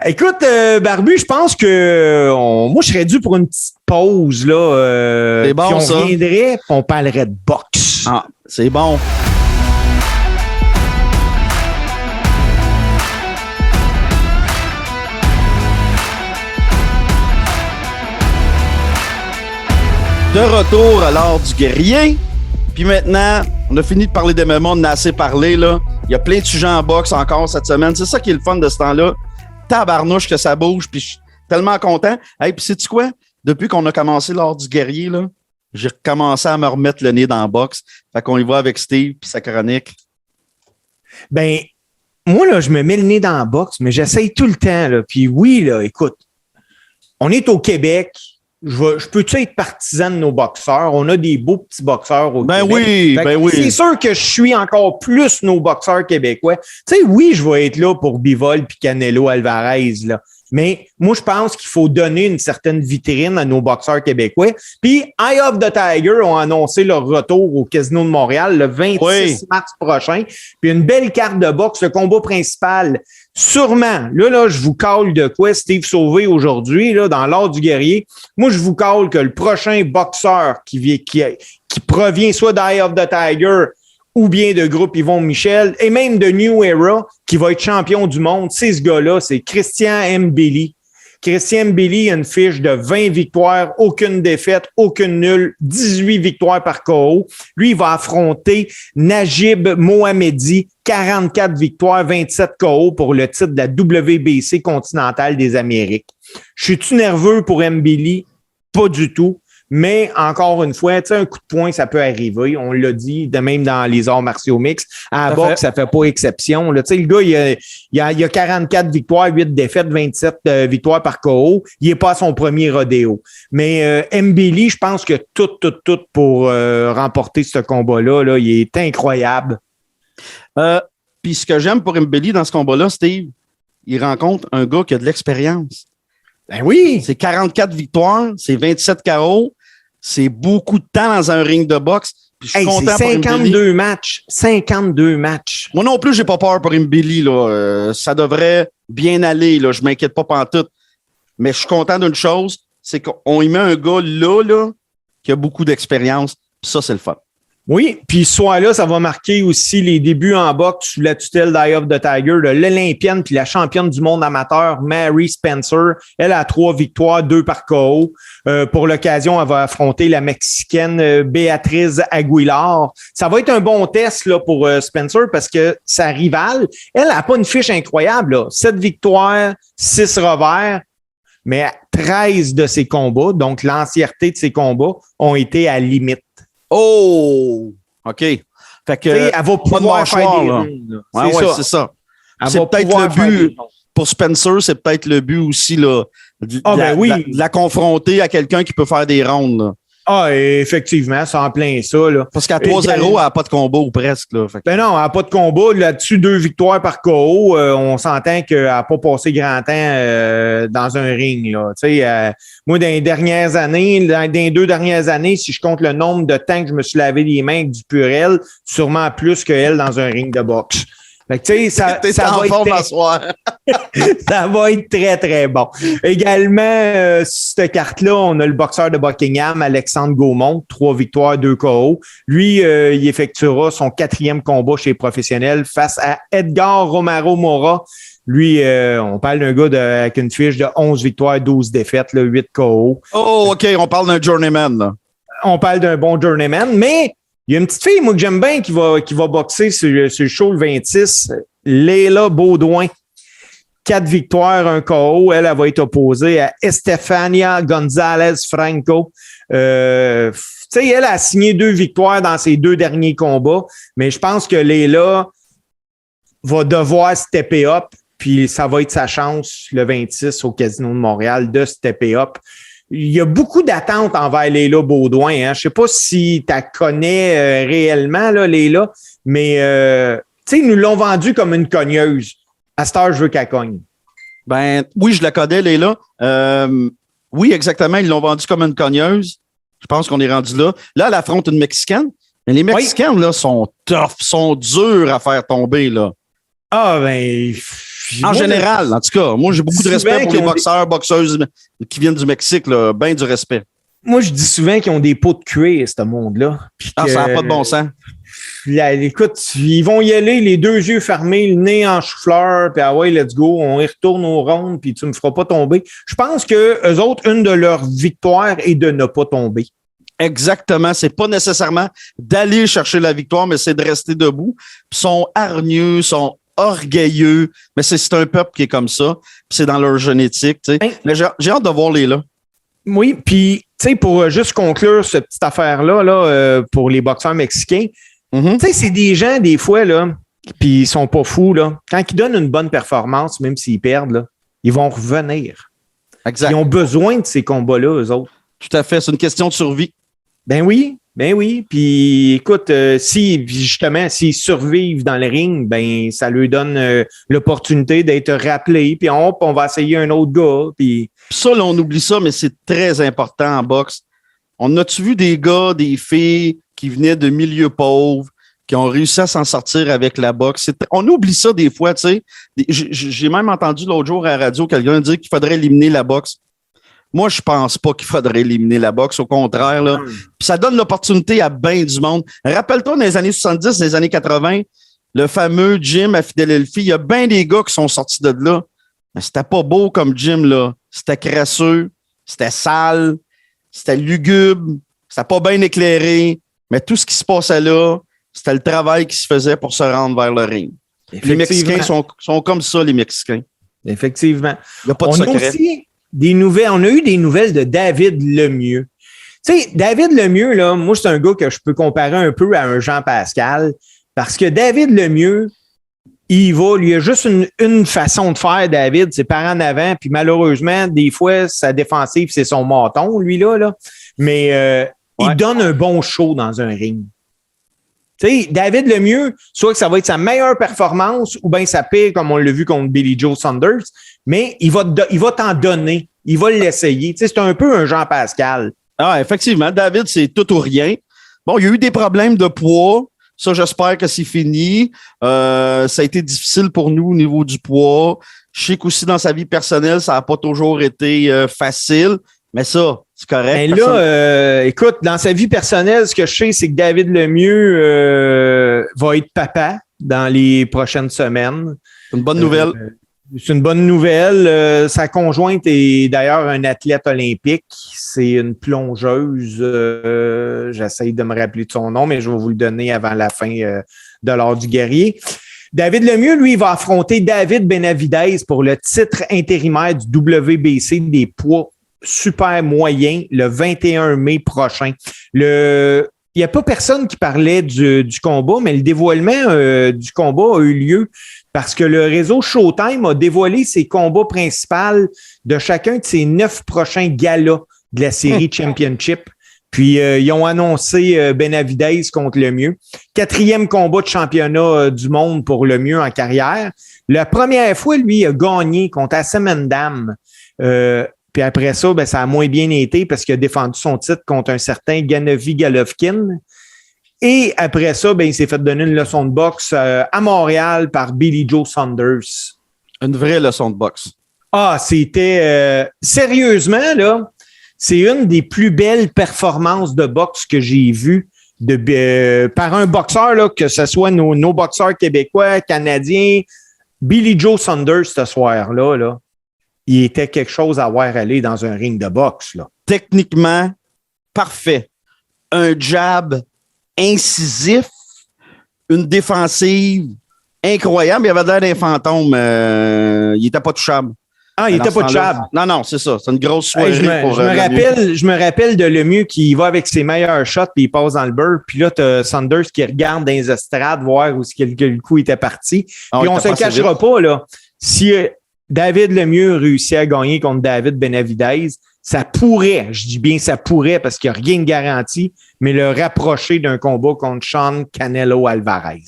Écoute, Barbu, je pense que moi, je serais dû pour une petite pause, là. C'est bon, puis on ça. reviendrait, puis on parlerait de boxe. Ah, c'est bon. De retour à l'art du guerrier. Puis maintenant, on a fini de parler des MMA, on en a assez parlé, là. Il y a plein de sujets en boxe encore cette semaine. C'est ça qui est le fun de ce temps-là. Tabarnouche que ça bouge, puis je suis tellement content. Hey, puis sais-tu quoi? Depuis qu'on a commencé l'art du guerrier, là, j'ai recommencé à me remettre le nez dans la boxe. Fait qu'on y va avec Steve puis sa chronique. Ben, moi, là, je me mets le nez dans la boxe, mais j'essaye tout le temps, là. Puis oui, là, écoute, on est au Québec. Je peux-tu être partisan de nos boxeurs? On a des beaux petits boxeurs au Québec. Oui. C'est sûr que je suis encore plus nos boxeurs québécois. Tu sais, oui, je vais être là pour Bivol puis Canelo Alvarez, là. Mais moi, je pense qu'il faut donner une certaine vitrine à nos boxeurs québécois. Puis, Eye of the Tiger ont annoncé leur retour au Casino de Montréal le 26 mars prochain. Puis, une belle carte de boxe, le combat principal. Sûrement, là, je vous cale de quoi, Steve Sauvé, aujourd'hui, là, dans l'art du guerrier. Moi, je vous cale que le prochain boxeur qui provient soit d'Eye of the Tiger ou bien de groupe Yvon Michel, et même de New Era, qui va être champion du monde, c'est ce gars-là, c'est Christian Mbili. Christian Mbili a une fiche de 20 victoires, aucune défaite, aucune nulle, 18 victoires par KO. Lui, il va affronter Najib Mohamedi, 44 victoires, 27 KO pour le titre de la WBC continentale des Amériques. Je suis-tu nerveux pour Mbili? Pas du tout. Mais encore une fois, tu sais, un coup de poing, ça peut arriver. On l'a dit, de même dans les arts martiaux mixtes. À la boxe, ça fait pas exception. Tu sais, le gars, il a 44 victoires, 8 défaites, 27 victoires par KO. Il est pas à son premier rodéo. Mais Mbili, je pense que tout pour remporter ce combat-là, là, il est incroyable. Puis ce que j'aime pour Mbili dans ce combat-là, Steve, il rencontre un gars qui a de l'expérience. Ben oui! C'est 44 victoires, c'est 27 KO. C'est beaucoup de temps dans un ring de boxe. Puis je suis content c'est 52 pour matchs. 52 matchs. Moi non plus, j'ai pas peur pour Mbili. Ça devrait bien aller. Là. Je m'inquiète pas pantoute. Mais je suis content d'une chose, c'est qu'on y met un gars là, qui a beaucoup d'expérience. Puis ça, c'est le fun. Oui, puis ce soir-là, ça va marquer aussi les débuts en boxe sous la tutelle d'Eye of the Tiger de l'Olympienne puis la championne du monde amateur, Mary Spencer. Elle a 3 victoires, 2 par KO. Pour l'occasion, elle va affronter la Mexicaine Béatrice Aguilar. Ça va être un bon test là, pour Spencer parce que sa rivale, elle n'a pas une fiche incroyable. Là. 7 victoires, 6 revers, mais 13 de ses combats, donc l'entièreté de ses combats, ont été à limite. Oh! OK. Fait que, elle va pouvoir faire des là. rondes. C'est ça. Elle c'est va peut-être le but. Pour Spencer, c'est peut-être le but aussi là, de la confronter à quelqu'un qui peut faire des rondes. Là. Ah, effectivement, c'est en plein ça. Là. Parce qu'à 3-0, elle n'a pas de combat ou presque. Là. Ben non, elle n'a pas de combat. Là-dessus, 2 victoires par KO. On s'entend qu'elle n'a pas passé grand temps dans un ring. Là. Moi, dans les dernières années, dans les 2 dernières années, si je compte le nombre de temps que je me suis lavé les mains avec du Purell, sûrement plus qu'elle dans un ring de boxe. Fait que, tu sais, ça va être très, très bon. Également, cette carte-là, on a le boxeur de Buckingham, Alexandre Gaumont, 3 victoires, 2 KO. Lui, il effectuera son 4e combat chez les professionnels face à Edgar Romero Mora. Lui, on parle d'un gars avec une fiche de 11 victoires, 12 défaites, là, 8 KO. Oh, OK, on parle d'un journeyman. Là. On parle d'un bon journeyman, mais il y a une petite fille, moi, que j'aime bien, qui va boxer sur le show le 26, Léla Baudouin. 4 victoires, 1 KO. Elle va être opposée à Estefania González Franco. Elle a signé 2 victoires dans ses 2 derniers combats, mais je pense que Léla va devoir stepper up, puis ça va être sa chance le 26 au Casino de Montréal de stepper up. Il y a beaucoup d'attentes envers Léla Baudouin. Hein. Je sais pas si tu la connais réellement, là, Léla, mais ils nous l'ont vendue comme une cogneuse. À cette heure, je veux qu'elle cogne. Ben oui, je la connais, Léla. Oui, exactement, ils l'ont vendue comme une cogneuse. Je pense qu'on est rendu là. Là, elle affronte une Mexicaine. Mais les Mexicaines, là, sont tough, sont durs à faire tomber, là. Ah, ben... En général, en tout cas, moi, j'ai beaucoup de respect pour les boxeuses qui viennent du Mexique, là, bien du respect. Moi, je dis souvent qu'ils ont des pots de cuir, ce monde-là. Ça n'a pas de bon sens. Là, écoute, ils vont y aller, les 2 yeux fermés, le nez en chou-fleur, puis ah ouais, let's go, on y retourne au rondes, puis tu me feras pas tomber. Je pense que eux autres, une de leurs victoires est de ne pas tomber. Exactement. C'est pas nécessairement d'aller chercher la victoire, mais c'est de rester debout. Ils sont hargneux, sont orgueilleux, mais c'est un peuple qui est comme ça, puis c'est dans leur génétique, tu sais. Mais j'ai hâte de voir les là. Oui, puis tu sais, pour juste conclure cette petite affaire-là, pour les boxeurs mexicains, tu sais, c'est des gens, des fois, là, puis ils sont pas fous, là. Quand ils donnent une bonne performance, même s'ils perdent, là, ils vont revenir. Exact. Ils ont besoin de ces combats-là, eux autres. Tout à fait, c'est une question de survie. Ben oui, Ben oui, puis écoute, s'ils survivent dans le ring, ben ça leur donne l'opportunité d'être rappelés, puis on va essayer un autre gars. Puis ça, là, on oublie ça, mais c'est très important en boxe. On a-tu vu des gars, des filles qui venaient de milieux pauvres, qui ont réussi à s'en sortir avec la boxe? On oublie ça des fois, tu sais. J'ai même entendu l'autre jour à la radio quelqu'un dire qu'il faudrait éliminer la boxe. Moi, je pense pas qu'il faudrait éliminer la boxe. Au contraire, là. Puis ça donne l'opportunité à bien du monde. Rappelle-toi, dans les années 70, dans les années 80, le fameux gym à Philadelphie, il y a bien des gars qui sont sortis de là. Mais c'était pas beau comme gym, là. C'était crasseux, c'était sale, c'était lugubre, c'était pas bien éclairé. Mais tout ce qui se passait là, c'était le travail qui se faisait pour se rendre vers le ring. Les Mexicains sont comme ça, les Mexicains. Effectivement. Il n'y a pas de secret. On a eu des nouvelles de David Lemieux. Tu sais, David Lemieux, là, moi, c'est un gars que je peux comparer un peu à un Jean Pascal parce que David Lemieux, lui a juste une façon de faire, David, c'est par en avant, puis malheureusement, des fois, sa défensive, c'est son menton, lui-là. Mais il donne un bon show dans un ring. Tu sais, David Lemieux, soit que ça va être sa meilleure performance ou bien sa pire, comme on l'a vu contre Billy Joe Saunders, mais il va t'en donner. Il va l'essayer. Tu sais, c'est un peu un Jean Pascal. Ah, effectivement, David, c'est tout ou rien. Bon, il y a eu des problèmes de poids. Ça, j'espère que c'est fini. Ça a été difficile pour nous au niveau du poids. Je sais qu'aussi dans sa vie personnelle, ça n'a pas toujours été facile. Mais ça, c'est correct. Mais là, écoute, dans sa vie personnelle, ce que je sais, c'est que David Lemieux va être papa dans les prochaines semaines. C'est une bonne nouvelle. C'est une bonne nouvelle. Sa conjointe est d'ailleurs un athlète olympique. C'est une plongeuse. J'essaie de me rappeler de son nom, mais je vais vous le donner avant la fin de l'Art du guerrier. David Lemieux, lui, va affronter David Benavidez pour le titre intérimaire du WBC des poids super moyen le 21 mai prochain. Il n'y a pas personne qui parlait du combat, mais le dévoilement du combat a eu lieu parce que le réseau Showtime a dévoilé ses combats principaux de chacun de ses 9 prochains galas de la série Championship. Puis, ils ont annoncé Benavidez contre Lemieux. 4e combat de championnat du monde pour Lemieux en carrière. La première fois, lui, il a gagné contre Hassan Ndam. Puis après ça, ben, ça a moins bien été parce qu'il a défendu son titre contre un certain Gennady Golovkin. Et après ça, ben, il s'est fait donner une leçon de boxe à Montréal par Billy Joe Saunders. Une vraie leçon de boxe. Ah, c'était... sérieusement, là, c'est une des plus belles performances de boxe que j'ai vues par un boxeur, là, que ce soit nos boxeurs québécois, canadiens. Billy Joe Saunders, ce soir-là, là, il était quelque chose à voir aller dans un ring de boxe, là. Techniquement, parfait. Un jab incisif, une défensive incroyable. Il avait l'air d'un fantôme. Il n'était pas touchable. Ah, il n'était pas touchable. Non, c'est ça. C'est une grosse soirée je me rappelle de Lemieux qui va avec ses meilleurs shots puis il passe dans le beurre. Puis là, tu as Saunders qui regarde dans les estrades voir où le coup était parti. Puis on ne se cachera pas, là. Si David Lemieux réussit à gagner contre David Benavidez, ça pourrait, je dis bien ça pourrait parce qu'il n'y a rien de garanti, mais le rapprocher d'un combat contre Sean Canelo Alvarez.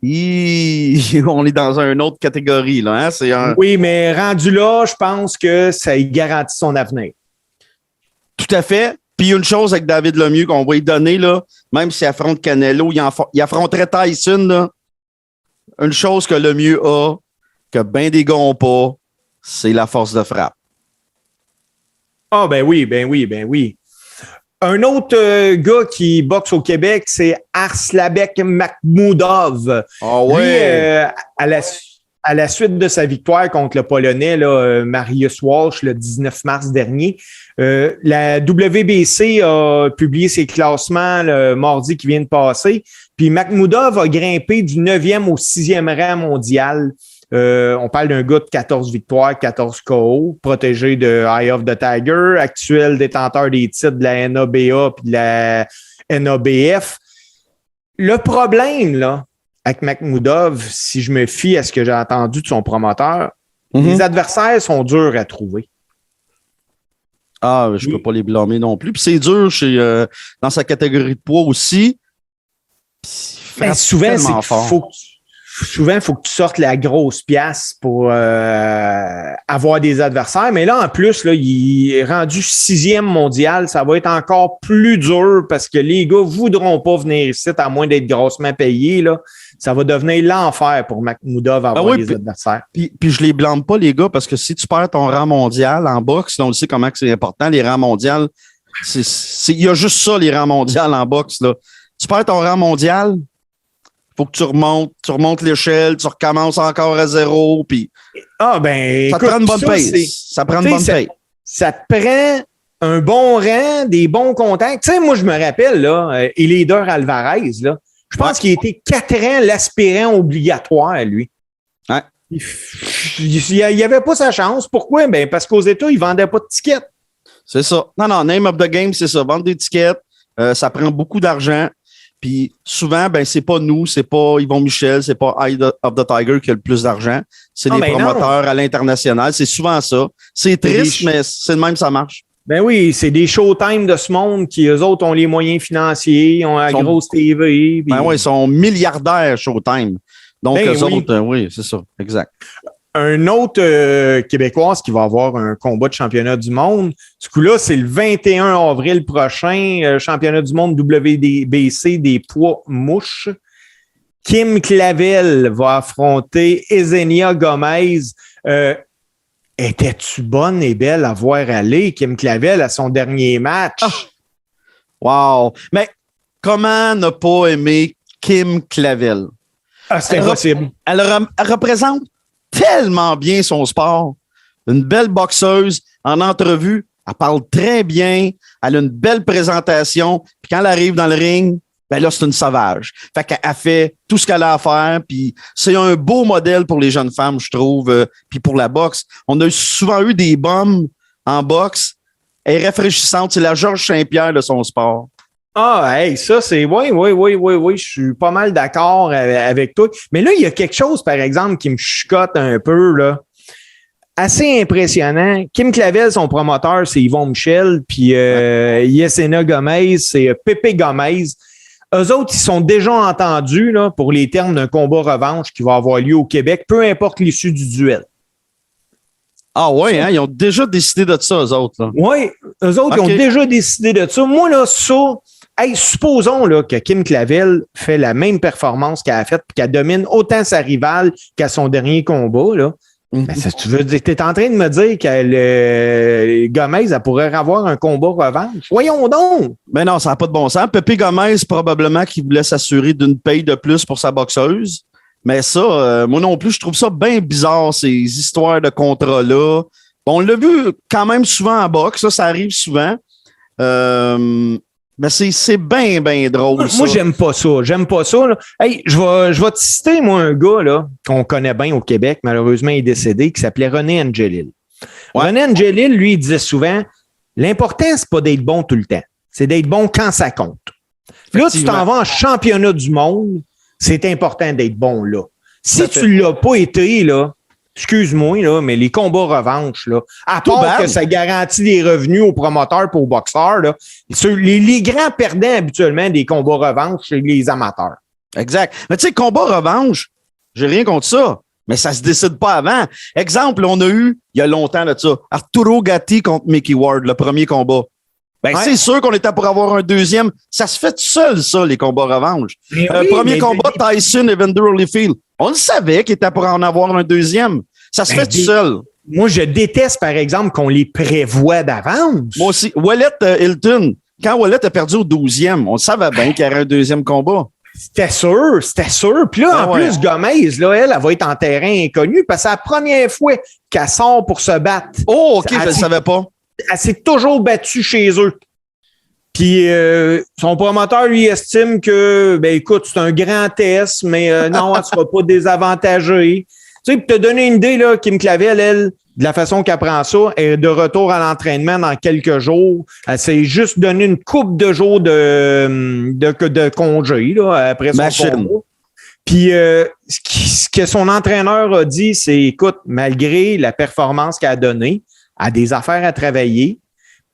On est dans une autre catégorie, là. Hein? Oui, mais rendu là, je pense que ça y garantit son avenir. Tout à fait. Puis une chose avec David Lemieux qu'on va lui donner, là, même s'il affronte Canelo, il affronterait Tyson, là. Une chose que Lemieux a, que ben des gars n'ont pas, c'est la force de frappe. Ah, ben oui. Un autre gars qui boxe au Québec, c'est Arslanbek Makhmoudov. Ah ouais. Lui, à la suite de sa victoire contre le Polonais, là, Mariusz Walsh, le 19 mars dernier, la WBC a publié ses classements le mardi qui vient de passer. Puis Makhmoudov a grimpé du 9e au 6e rang mondial. On parle d'un gars de 14 victoires, 14 KO, protégé de Eye of the Tiger, actuel détenteur des titres de la NABA puis de la NABF. Le problème, là, avec Makhmoudov, si je me fie à ce que j'ai entendu de son promoteur, les adversaires sont durs à trouver. Ah, je peux pas les blâmer non plus. Puis c'est dur dans sa catégorie de poids aussi. Ben, souvent, souvent, il faut que tu sortes la grosse pièce pour avoir des adversaires. Mais là, en plus, là, il est rendu 6e mondial. Ça va être encore plus dur parce que les gars ne voudront pas venir ici à moins d'être grossement payés. Là. Ça va devenir l'enfer pour Makhmoudov avoir des adversaires. Puis je les blâme pas, les gars, parce que si tu perds ton rang mondial en boxe, là, on le sait comment c'est important, les rangs mondiaux. Il y a juste ça, les rangs mondiaux en boxe. Là. Tu perds ton rang mondial, faut que tu remontes l'échelle, tu recommences encore à zéro, puis ça te prend une bonne paye. Ça prend une bonne paye. Ça te prend un bon rang, des bons contacts. Tu sais, moi, je me rappelle, là, Eleider Alvarez, là, je pense qu'il était 4 ans l'aspirant obligatoire, lui. Ouais. Il avait pas sa chance. Pourquoi? Ben, parce qu'aux États, ils vendaient pas de tickets. C'est ça. Non, name of the game, c'est ça. Vendre des tickets, ça prend beaucoup d'argent. Puis souvent, ben c'est pas nous, c'est pas Yvon Michel, c'est pas Eye of the Tiger qui a le plus d'argent. C'est les promoteurs à l'international. C'est souvent ça. C'est triste, mais c'est de même ça marche. Ben oui, c'est des Showtime de ce monde qui, eux autres, ont les moyens financiers, ont la grosse TV. Ben oui, ils sont milliardaires Showtime. Donc, eux autres, oui, c'est ça. Exact. Un autre Québécoise qui va avoir un combat de championnat du monde, ce coup-là, c'est le 21 avril prochain, championnat du monde WBC des poids mouches. Kim Clavel va affronter Ezenia Gomez. Étais-tu bonne et belle à voir aller, Kim Clavel, à son dernier match? Wow! Mais comment ne pas aimer Kim Clavel? C'est impossible. Elle représente tellement bien son sport. Une belle boxeuse en entrevue. Elle parle très bien. Elle a une belle présentation. Puis quand elle arrive dans le ring, ben là, c'est une sauvage. Fait qu'elle fait tout ce qu'elle a à faire. Puis c'est un beau modèle pour les jeunes femmes, je trouve. Puis pour la boxe. On a souvent eu des bombes en boxe. Elle est rafraîchissante. C'est la Georges Saint-Pierre de son sport. Ah, hey, ça, c'est oui, je suis pas mal d'accord avec toi. Mais là, il y a quelque chose, par exemple, qui me chicote un peu, là. Assez impressionnant. Kim Clavel, son promoteur, c'est Yvon Michel, puis Yesenia Gomez, c'est Pépé Gomez. Eux autres, ils sont déjà entendus, là, pour les termes d'un combat revanche qui va avoir lieu au Québec, peu importe l'issue du duel. Ah oui, hein? Ils ont déjà décidé de ça, eux autres. Là. Oui, eux autres, ils ont déjà décidé de ça. Moi, là, ça... Hey, supposons là, que Kim Clavel fait la même performance qu'elle a faite et qu'elle domine autant sa rivale qu'à son dernier combat. Là. Ben, ça, tu veux dire, tu es en train de me dire que Gomez, elle pourrait avoir un combat revanche? Voyons donc! Ben non, ça n'a pas de bon sens. Pépé Gomez, probablement qu'il voulait s'assurer d'une paye de plus pour sa boxeuse. Mais ça, moi non plus, je trouve ça bien bizarre, ces histoires de contrats-là. Bon, on l'a vu quand même souvent en boxe, ça arrive souvent. Mais c'est bien, bien drôle. Moi, j'aime pas ça. Là. Hey, je vais te citer, moi, un gars là qu'on connaît bien au Québec, malheureusement, il est décédé, qui s'appelait René Angelil. Ouais. René Angelil, lui, il disait souvent, l'important, c'est pas d'être bon tout le temps. C'est d'être bon quand ça compte. Là, tu t'en vas en championnat du monde, c'est important d'être bon là. Si tu l'as pas été, là, excuse-moi, là, mais les combats revanches, là, à part que ça garantit des revenus aux promoteurs et aux boxeurs, là, les grands perdants habituellement des combats revanches, c'est les amateurs. Exact. Mais tu sais, combat revanche, j'ai rien contre ça, mais ça se décide pas avant. Exemple, on a eu, il y a longtemps de ça, Arturo Gatti contre Mickey Ward, le premier combat. Ben, c'est sûr qu'on était pour avoir un deuxième. Ça se fait tout seul, ça, les combats revanches. Premier combat, Tyson et Evander Holyfield. On le savait qu'il était pour en avoir un deuxième. Ça se fait tout seul. Moi, je déteste, par exemple, qu'on les prévoit d'avance. Moi aussi. Wallet Hilton. Quand Wallet a perdu au 12e, on savait bien qu'il y aurait un deuxième combat. C'était sûr. Puis là, plus, Gomez, là, elle va être en terrain inconnu parce que c'est la première fois qu'elle sort pour se battre. Oh, OK, je ne savais pas. Elle s'est toujours battue chez eux. Puis son promoteur, lui, estime que, ben écoute, c'est un grand test, mais non, elle ne sera pas désavantagée. Tu sais, pour te donner une idée, là, Kim Clavel, elle, de la façon qu'elle prend ça, elle est de retour à l'entraînement dans quelques jours. Elle s'est juste donné une couple de jours de congé là, après son combat. Puis ce que son entraîneur a dit, c'est, écoute, malgré la performance qu'elle a donnée, elle a des affaires à travailler.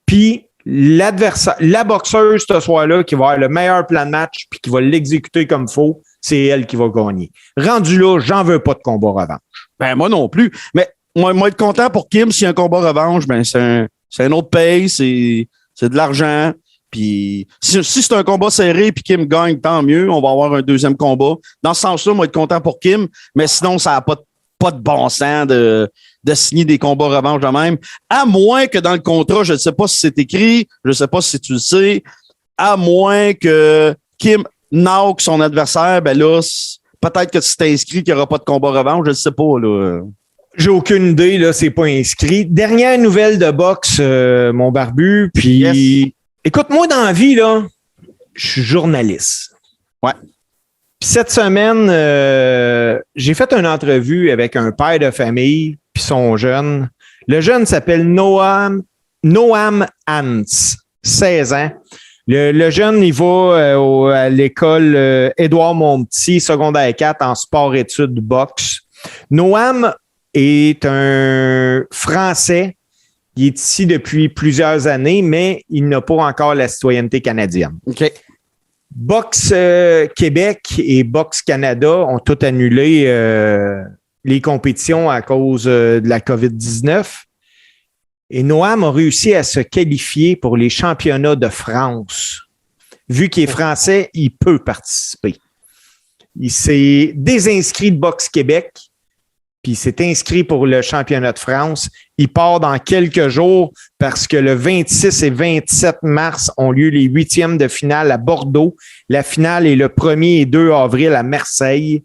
Puis l'adversaire, la boxeuse ce soir-là qui va avoir le meilleur plan de match puis qui va l'exécuter comme il faut, c'est elle qui va gagner. Rendu là, j'en veux pas de combat revanche. Ben, moi non plus. Mais moi être content pour Kim, s'il y a un combat revanche, ben, c'est un autre paye, c'est de l'argent. Puis si c'est un combat serré puis Kim gagne, tant mieux. On va avoir un deuxième combat. Dans ce sens-là, moi être content pour Kim, mais sinon, ça n'a pas de bon sens de signer des combats revanche de même. À moins que dans le contrat, je ne sais pas si c'est écrit, je ne sais pas si tu le sais, à moins que Kim knock son adversaire, ben là, peut-être que c'est inscrit qu'il n'y aura pas de combat revanche, je ne sais pas, là. J'ai aucune idée, là, c'est pas inscrit. Dernière nouvelle de boxe, mon barbu, puis Yes. écoute, moi, dans la vie, là, je suis journaliste. Ouais. Puis cette semaine, j'ai fait une entrevue avec un père de famille puis son jeune. Le jeune s'appelle Noam Hans, 16 ans. Le jeune, il va à l'école Édouard Montpetit, secondaire 4, en sport-études boxe. Noam est un Français. Il est ici depuis plusieurs années, mais il n'a pas encore la citoyenneté canadienne. OK. Boxe Québec et Boxe Canada ont tout annulé les compétitions à cause de la COVID-19. Et Noam a réussi à se qualifier pour les championnats de France. Vu qu'il est français, il peut participer. Il s'est désinscrit de Boxe Québec, puis il s'est inscrit pour le championnat de France. Il part dans quelques jours parce que le 26 et 27 mars ont lieu les huitièmes de finale à Bordeaux. La finale est le 1er et 2 avril à Marseille.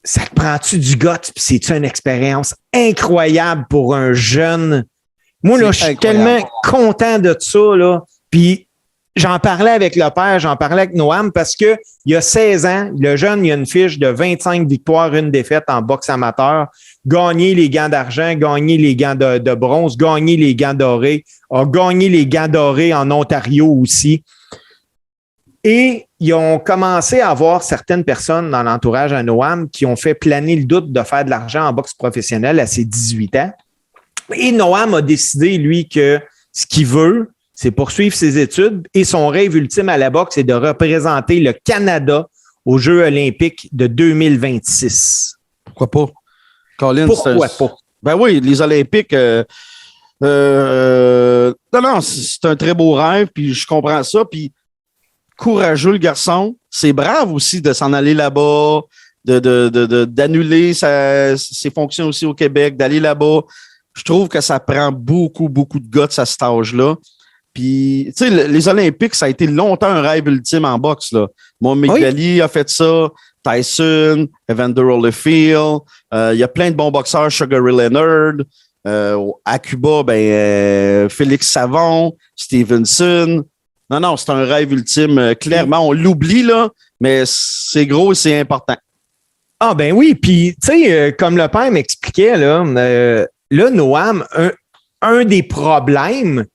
Ça te prend-tu du goût? Puis c'est-tu une expérience incroyable pour un jeune? Moi, là, je suis tellement content de ça, là. Puis j'en parlais avec le père, j'en parlais avec Noam parce que il y a 16 ans, le jeune, il a une fiche de 25 victoires, une défaite en boxe amateur, gagné les gants d'argent, gagné les gants de bronze, gagné les gants dorés, a gagné les gants dorés en Ontario aussi. Et ils ont commencé à avoir certaines personnes dans l'entourage à Noam qui ont fait planer le doute de faire de l'argent en boxe professionnelle à ses 18 ans. Et Noam a décidé, lui, que ce qu'il veut, c'est poursuivre ses études et son rêve ultime à la boxe, c'est de représenter le Canada aux Jeux olympiques de 2026. Pourquoi pas? Colin, Pourquoi pas? Ben oui, les Olympiques. Non, c'est un très beau rêve, puis je comprends ça. Puis courageux, le garçon. C'est brave aussi de s'en aller là-bas, d'annuler ses fonctions aussi au Québec, d'aller là-bas. Je trouve que ça prend beaucoup, beaucoup de guts à cet âge-là. Puis, tu sais, les Olympiques, ça a été longtemps un rêve ultime en boxe, là. Mohamed Ali a fait ça, Tyson, Evander Holyfield, il y a plein de bons boxeurs, Sugar Ray Leonard, à Cuba, Félix Savon, Stevenson. Non, c'est un rêve ultime. Clairement, on l'oublie, là, mais c'est gros et c'est important. Ah, ben oui, puis, tu sais, comme le père m'expliquait, là, Noam, un des problèmes,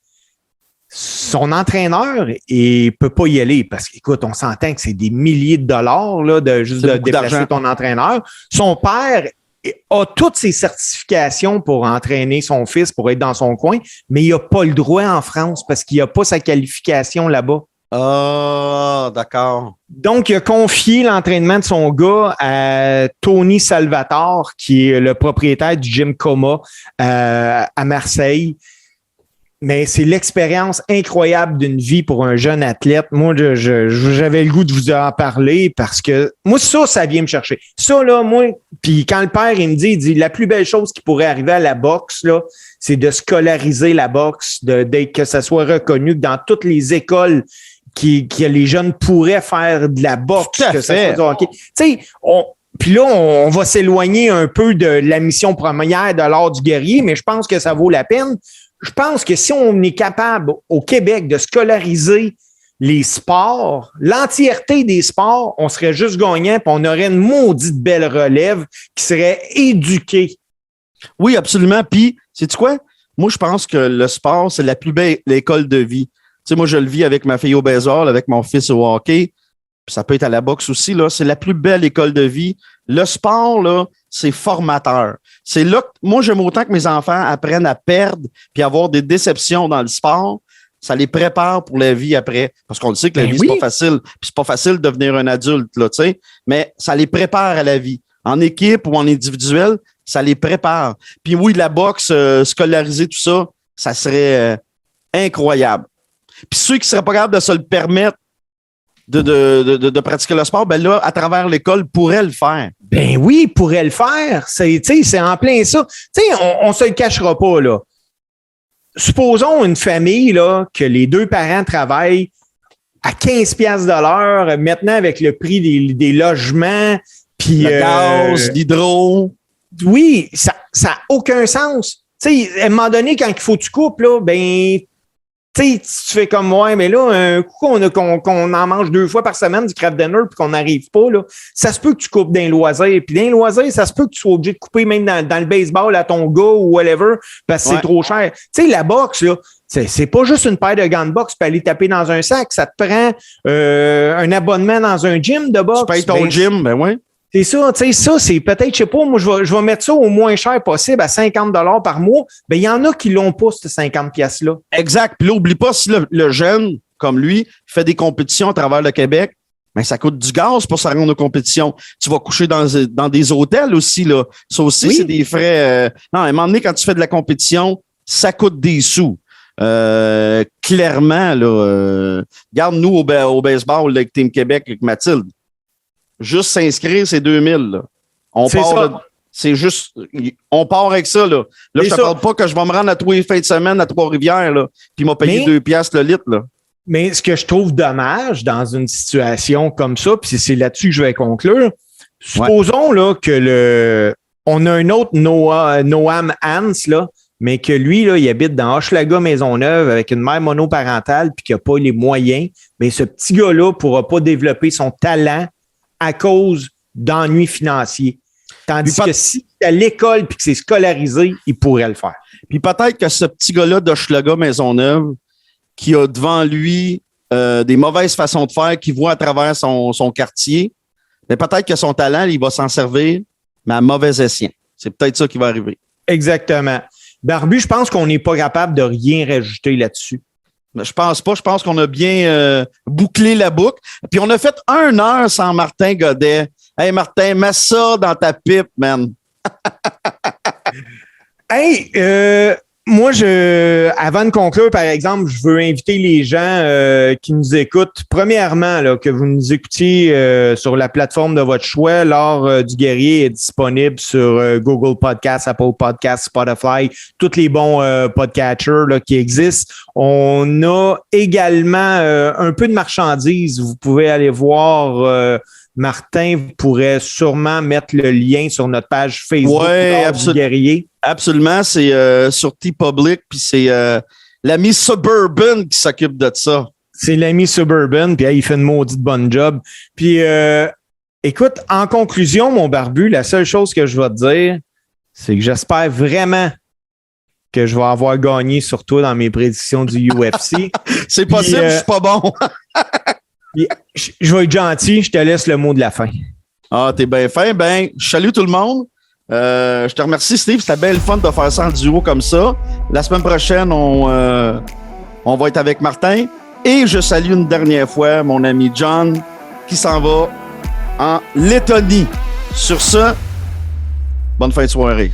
son entraîneur, il peut pas y aller parce qu'écoute, on s'entend que c'est des milliers de dollars là, de déplacer ton entraîneur. Son père a toutes ses certifications pour entraîner son fils, pour être dans son coin, mais il n'a pas le droit en France parce qu'il n'a pas sa qualification là-bas. Ah, d'accord. Donc, il a confié l'entraînement de son gars à Tony Salvatore, qui est le propriétaire du gym Coma à Marseille. Mais c'est l'expérience incroyable d'une vie pour un jeune athlète. Moi, j'avais le goût de vous en parler parce que moi, ça vient me chercher. Ça, là, moi, puis quand le père, il me dit, la plus belle chose qui pourrait arriver à la boxe, là, c'est de scolariser la boxe, que ça soit reconnu que dans toutes les écoles que les jeunes pourraient faire de la boxe, que ça soit du hockey. Tu sais, puis là, on va s'éloigner un peu de la mission première de l'art du guerrier, mais je pense que ça vaut la peine. Je pense que si on est capable au Québec de scolariser les sports, l'entièreté des sports, on serait juste gagnant, puis on aurait une maudite belle relève qui serait éduquée. Oui, absolument. Puis, sais-tu quoi? Moi, je pense que le sport, c'est la plus belle école de vie. Tu sais, moi, je le vis avec ma fille au baseball, avec mon fils au hockey. Puis ça peut être à la boxe aussi, là. C'est la plus belle école de vie. Le sport, là, c'est formateur. C'est là que moi, j'aime autant que mes enfants apprennent à perdre puis avoir des déceptions dans le sport. Ça les prépare pour la vie après. Parce qu'on le sait que la vie, c'est pas facile. Puis c'est pas facile de devenir un adulte, là, tu sais. Mais ça les prépare à la vie. En équipe ou en individuel, ça les prépare. Puis oui, la boxe, scolarisée, tout ça, ça serait incroyable. Puis ceux qui seraient pas capables de se le permettre de pratiquer le sport, ben là, à travers l'école, pourraient le faire. Ben oui, pourraient le faire. C'est en plein ça. Tu sais, on se le cachera pas, là. Supposons une famille, là, que les deux parents travaillent à 15$ de l'heure, maintenant avec le prix des logements, puis le gaz, l'hydro. Oui, ça n'a aucun sens. Tu sais, à un moment donné, quand il faut que tu coupes, là, ben, tu sais, tu fais comme moi, mais là, un coup qu'on en mange 2 fois par semaine du craft dinner puis qu'on n'arrive pas, là, ça se peut que tu coupes d'un loisir. Puis d'un loisir, ça se peut que tu sois obligé de couper même dans le baseball à ton gars ou whatever parce que c'est trop cher. Tu sais, la boxe, là, c'est pas juste une paire de gants de boxe pour aller taper dans un sac. Ça te prend un abonnement dans un gym de boxe. Tu payes ton gym, ben oui. C'est ça, tu sais, ça, c'est peut-être, je sais pas, moi, je vais mettre ça au moins cher possible à 50$ par mois. Ben, il y en a qui l'ont pas, ces 50$-là. Exact. Puis là, oublie pas, si le jeune, comme lui, fait des compétitions à travers le Québec, ben, ça coûte du gaz pour se rendre aux compétitions. Tu vas coucher dans des hôtels aussi, là. Ça aussi, c'est des frais. Non, à un moment donné, quand tu fais de la compétition, ça coûte des sous. Clairement, là, regarde, nous, au baseball, là, avec Team Québec, avec Mathilde. Juste s'inscrire, c'est 2000. Là. C'est juste, on part avec ça. Là, je te parle pas que je vais me rendre à tous les fins de semaine à Trois-Rivières, là, puis il m'a payé 2$ le litre. Là. Mais ce que je trouve dommage dans une situation comme ça, puis c'est là-dessus que je vais conclure, supposons là, que on a un autre Noam Hans, là, mais que lui, là, il habite dans Hochelaga Maisonneuve avec une mère monoparentale puis qu'il n'a pas les moyens, mais ce petit gars-là ne pourra pas développer son talent à cause d'ennuis financiers. Tandis que si c'est à l'école et que c'est scolarisé, il pourrait le faire. Puis peut-être que ce petit gars-là d'Hochelaga Maisonneuve, qui a devant lui des mauvaises façons de faire, qui voit à travers son quartier, mais peut-être que son talent, il va s'en servir, mais à mauvais escient. C'est peut-être ça qui va arriver. Exactement. Barbu, je pense qu'on n'est pas capable de rien rajouter là-dessus. Je pense pas. Je pense qu'on a bien bouclé la boucle. Puis on a fait 1 heure sans Martin Godet. Hey, Martin, mets ça dans ta pipe, man. Hey, moi, avant de conclure, par exemple, je veux inviter les gens qui nous écoutent. Premièrement, là, que vous nous écoutiez sur la plateforme de votre choix. L'Art du guerrier est disponible sur Google Podcasts, Apple Podcasts, Spotify, tous les bons podcatchers là, qui existent. On a également un peu de marchandises. Vous pouvez aller voir... Martin pourrait sûrement mettre le lien sur notre page Facebook du guerrier. Absolument, c'est sur T-Public, puis c'est l'ami Suburban qui s'occupe de ça. C'est l'ami Suburban, puis il fait une maudite bonne job. Puis écoute, en conclusion, mon barbu, la seule chose que je vais te dire, c'est que j'espère vraiment que je vais avoir gagné sur toi dans mes prédictions du UFC. C'est possible, je suis pas bon. Je vais être gentil, je te laisse le mot de la fin. Ah, t'es bien fin. Ben, je salue tout le monde. Je te remercie, Steve. C'était bien le fun de faire ça en duo comme ça. La semaine prochaine, on va être avec Martin. Et je salue une dernière fois mon ami John qui s'en va en Lettonie. Sur ce, bonne fin de soirée.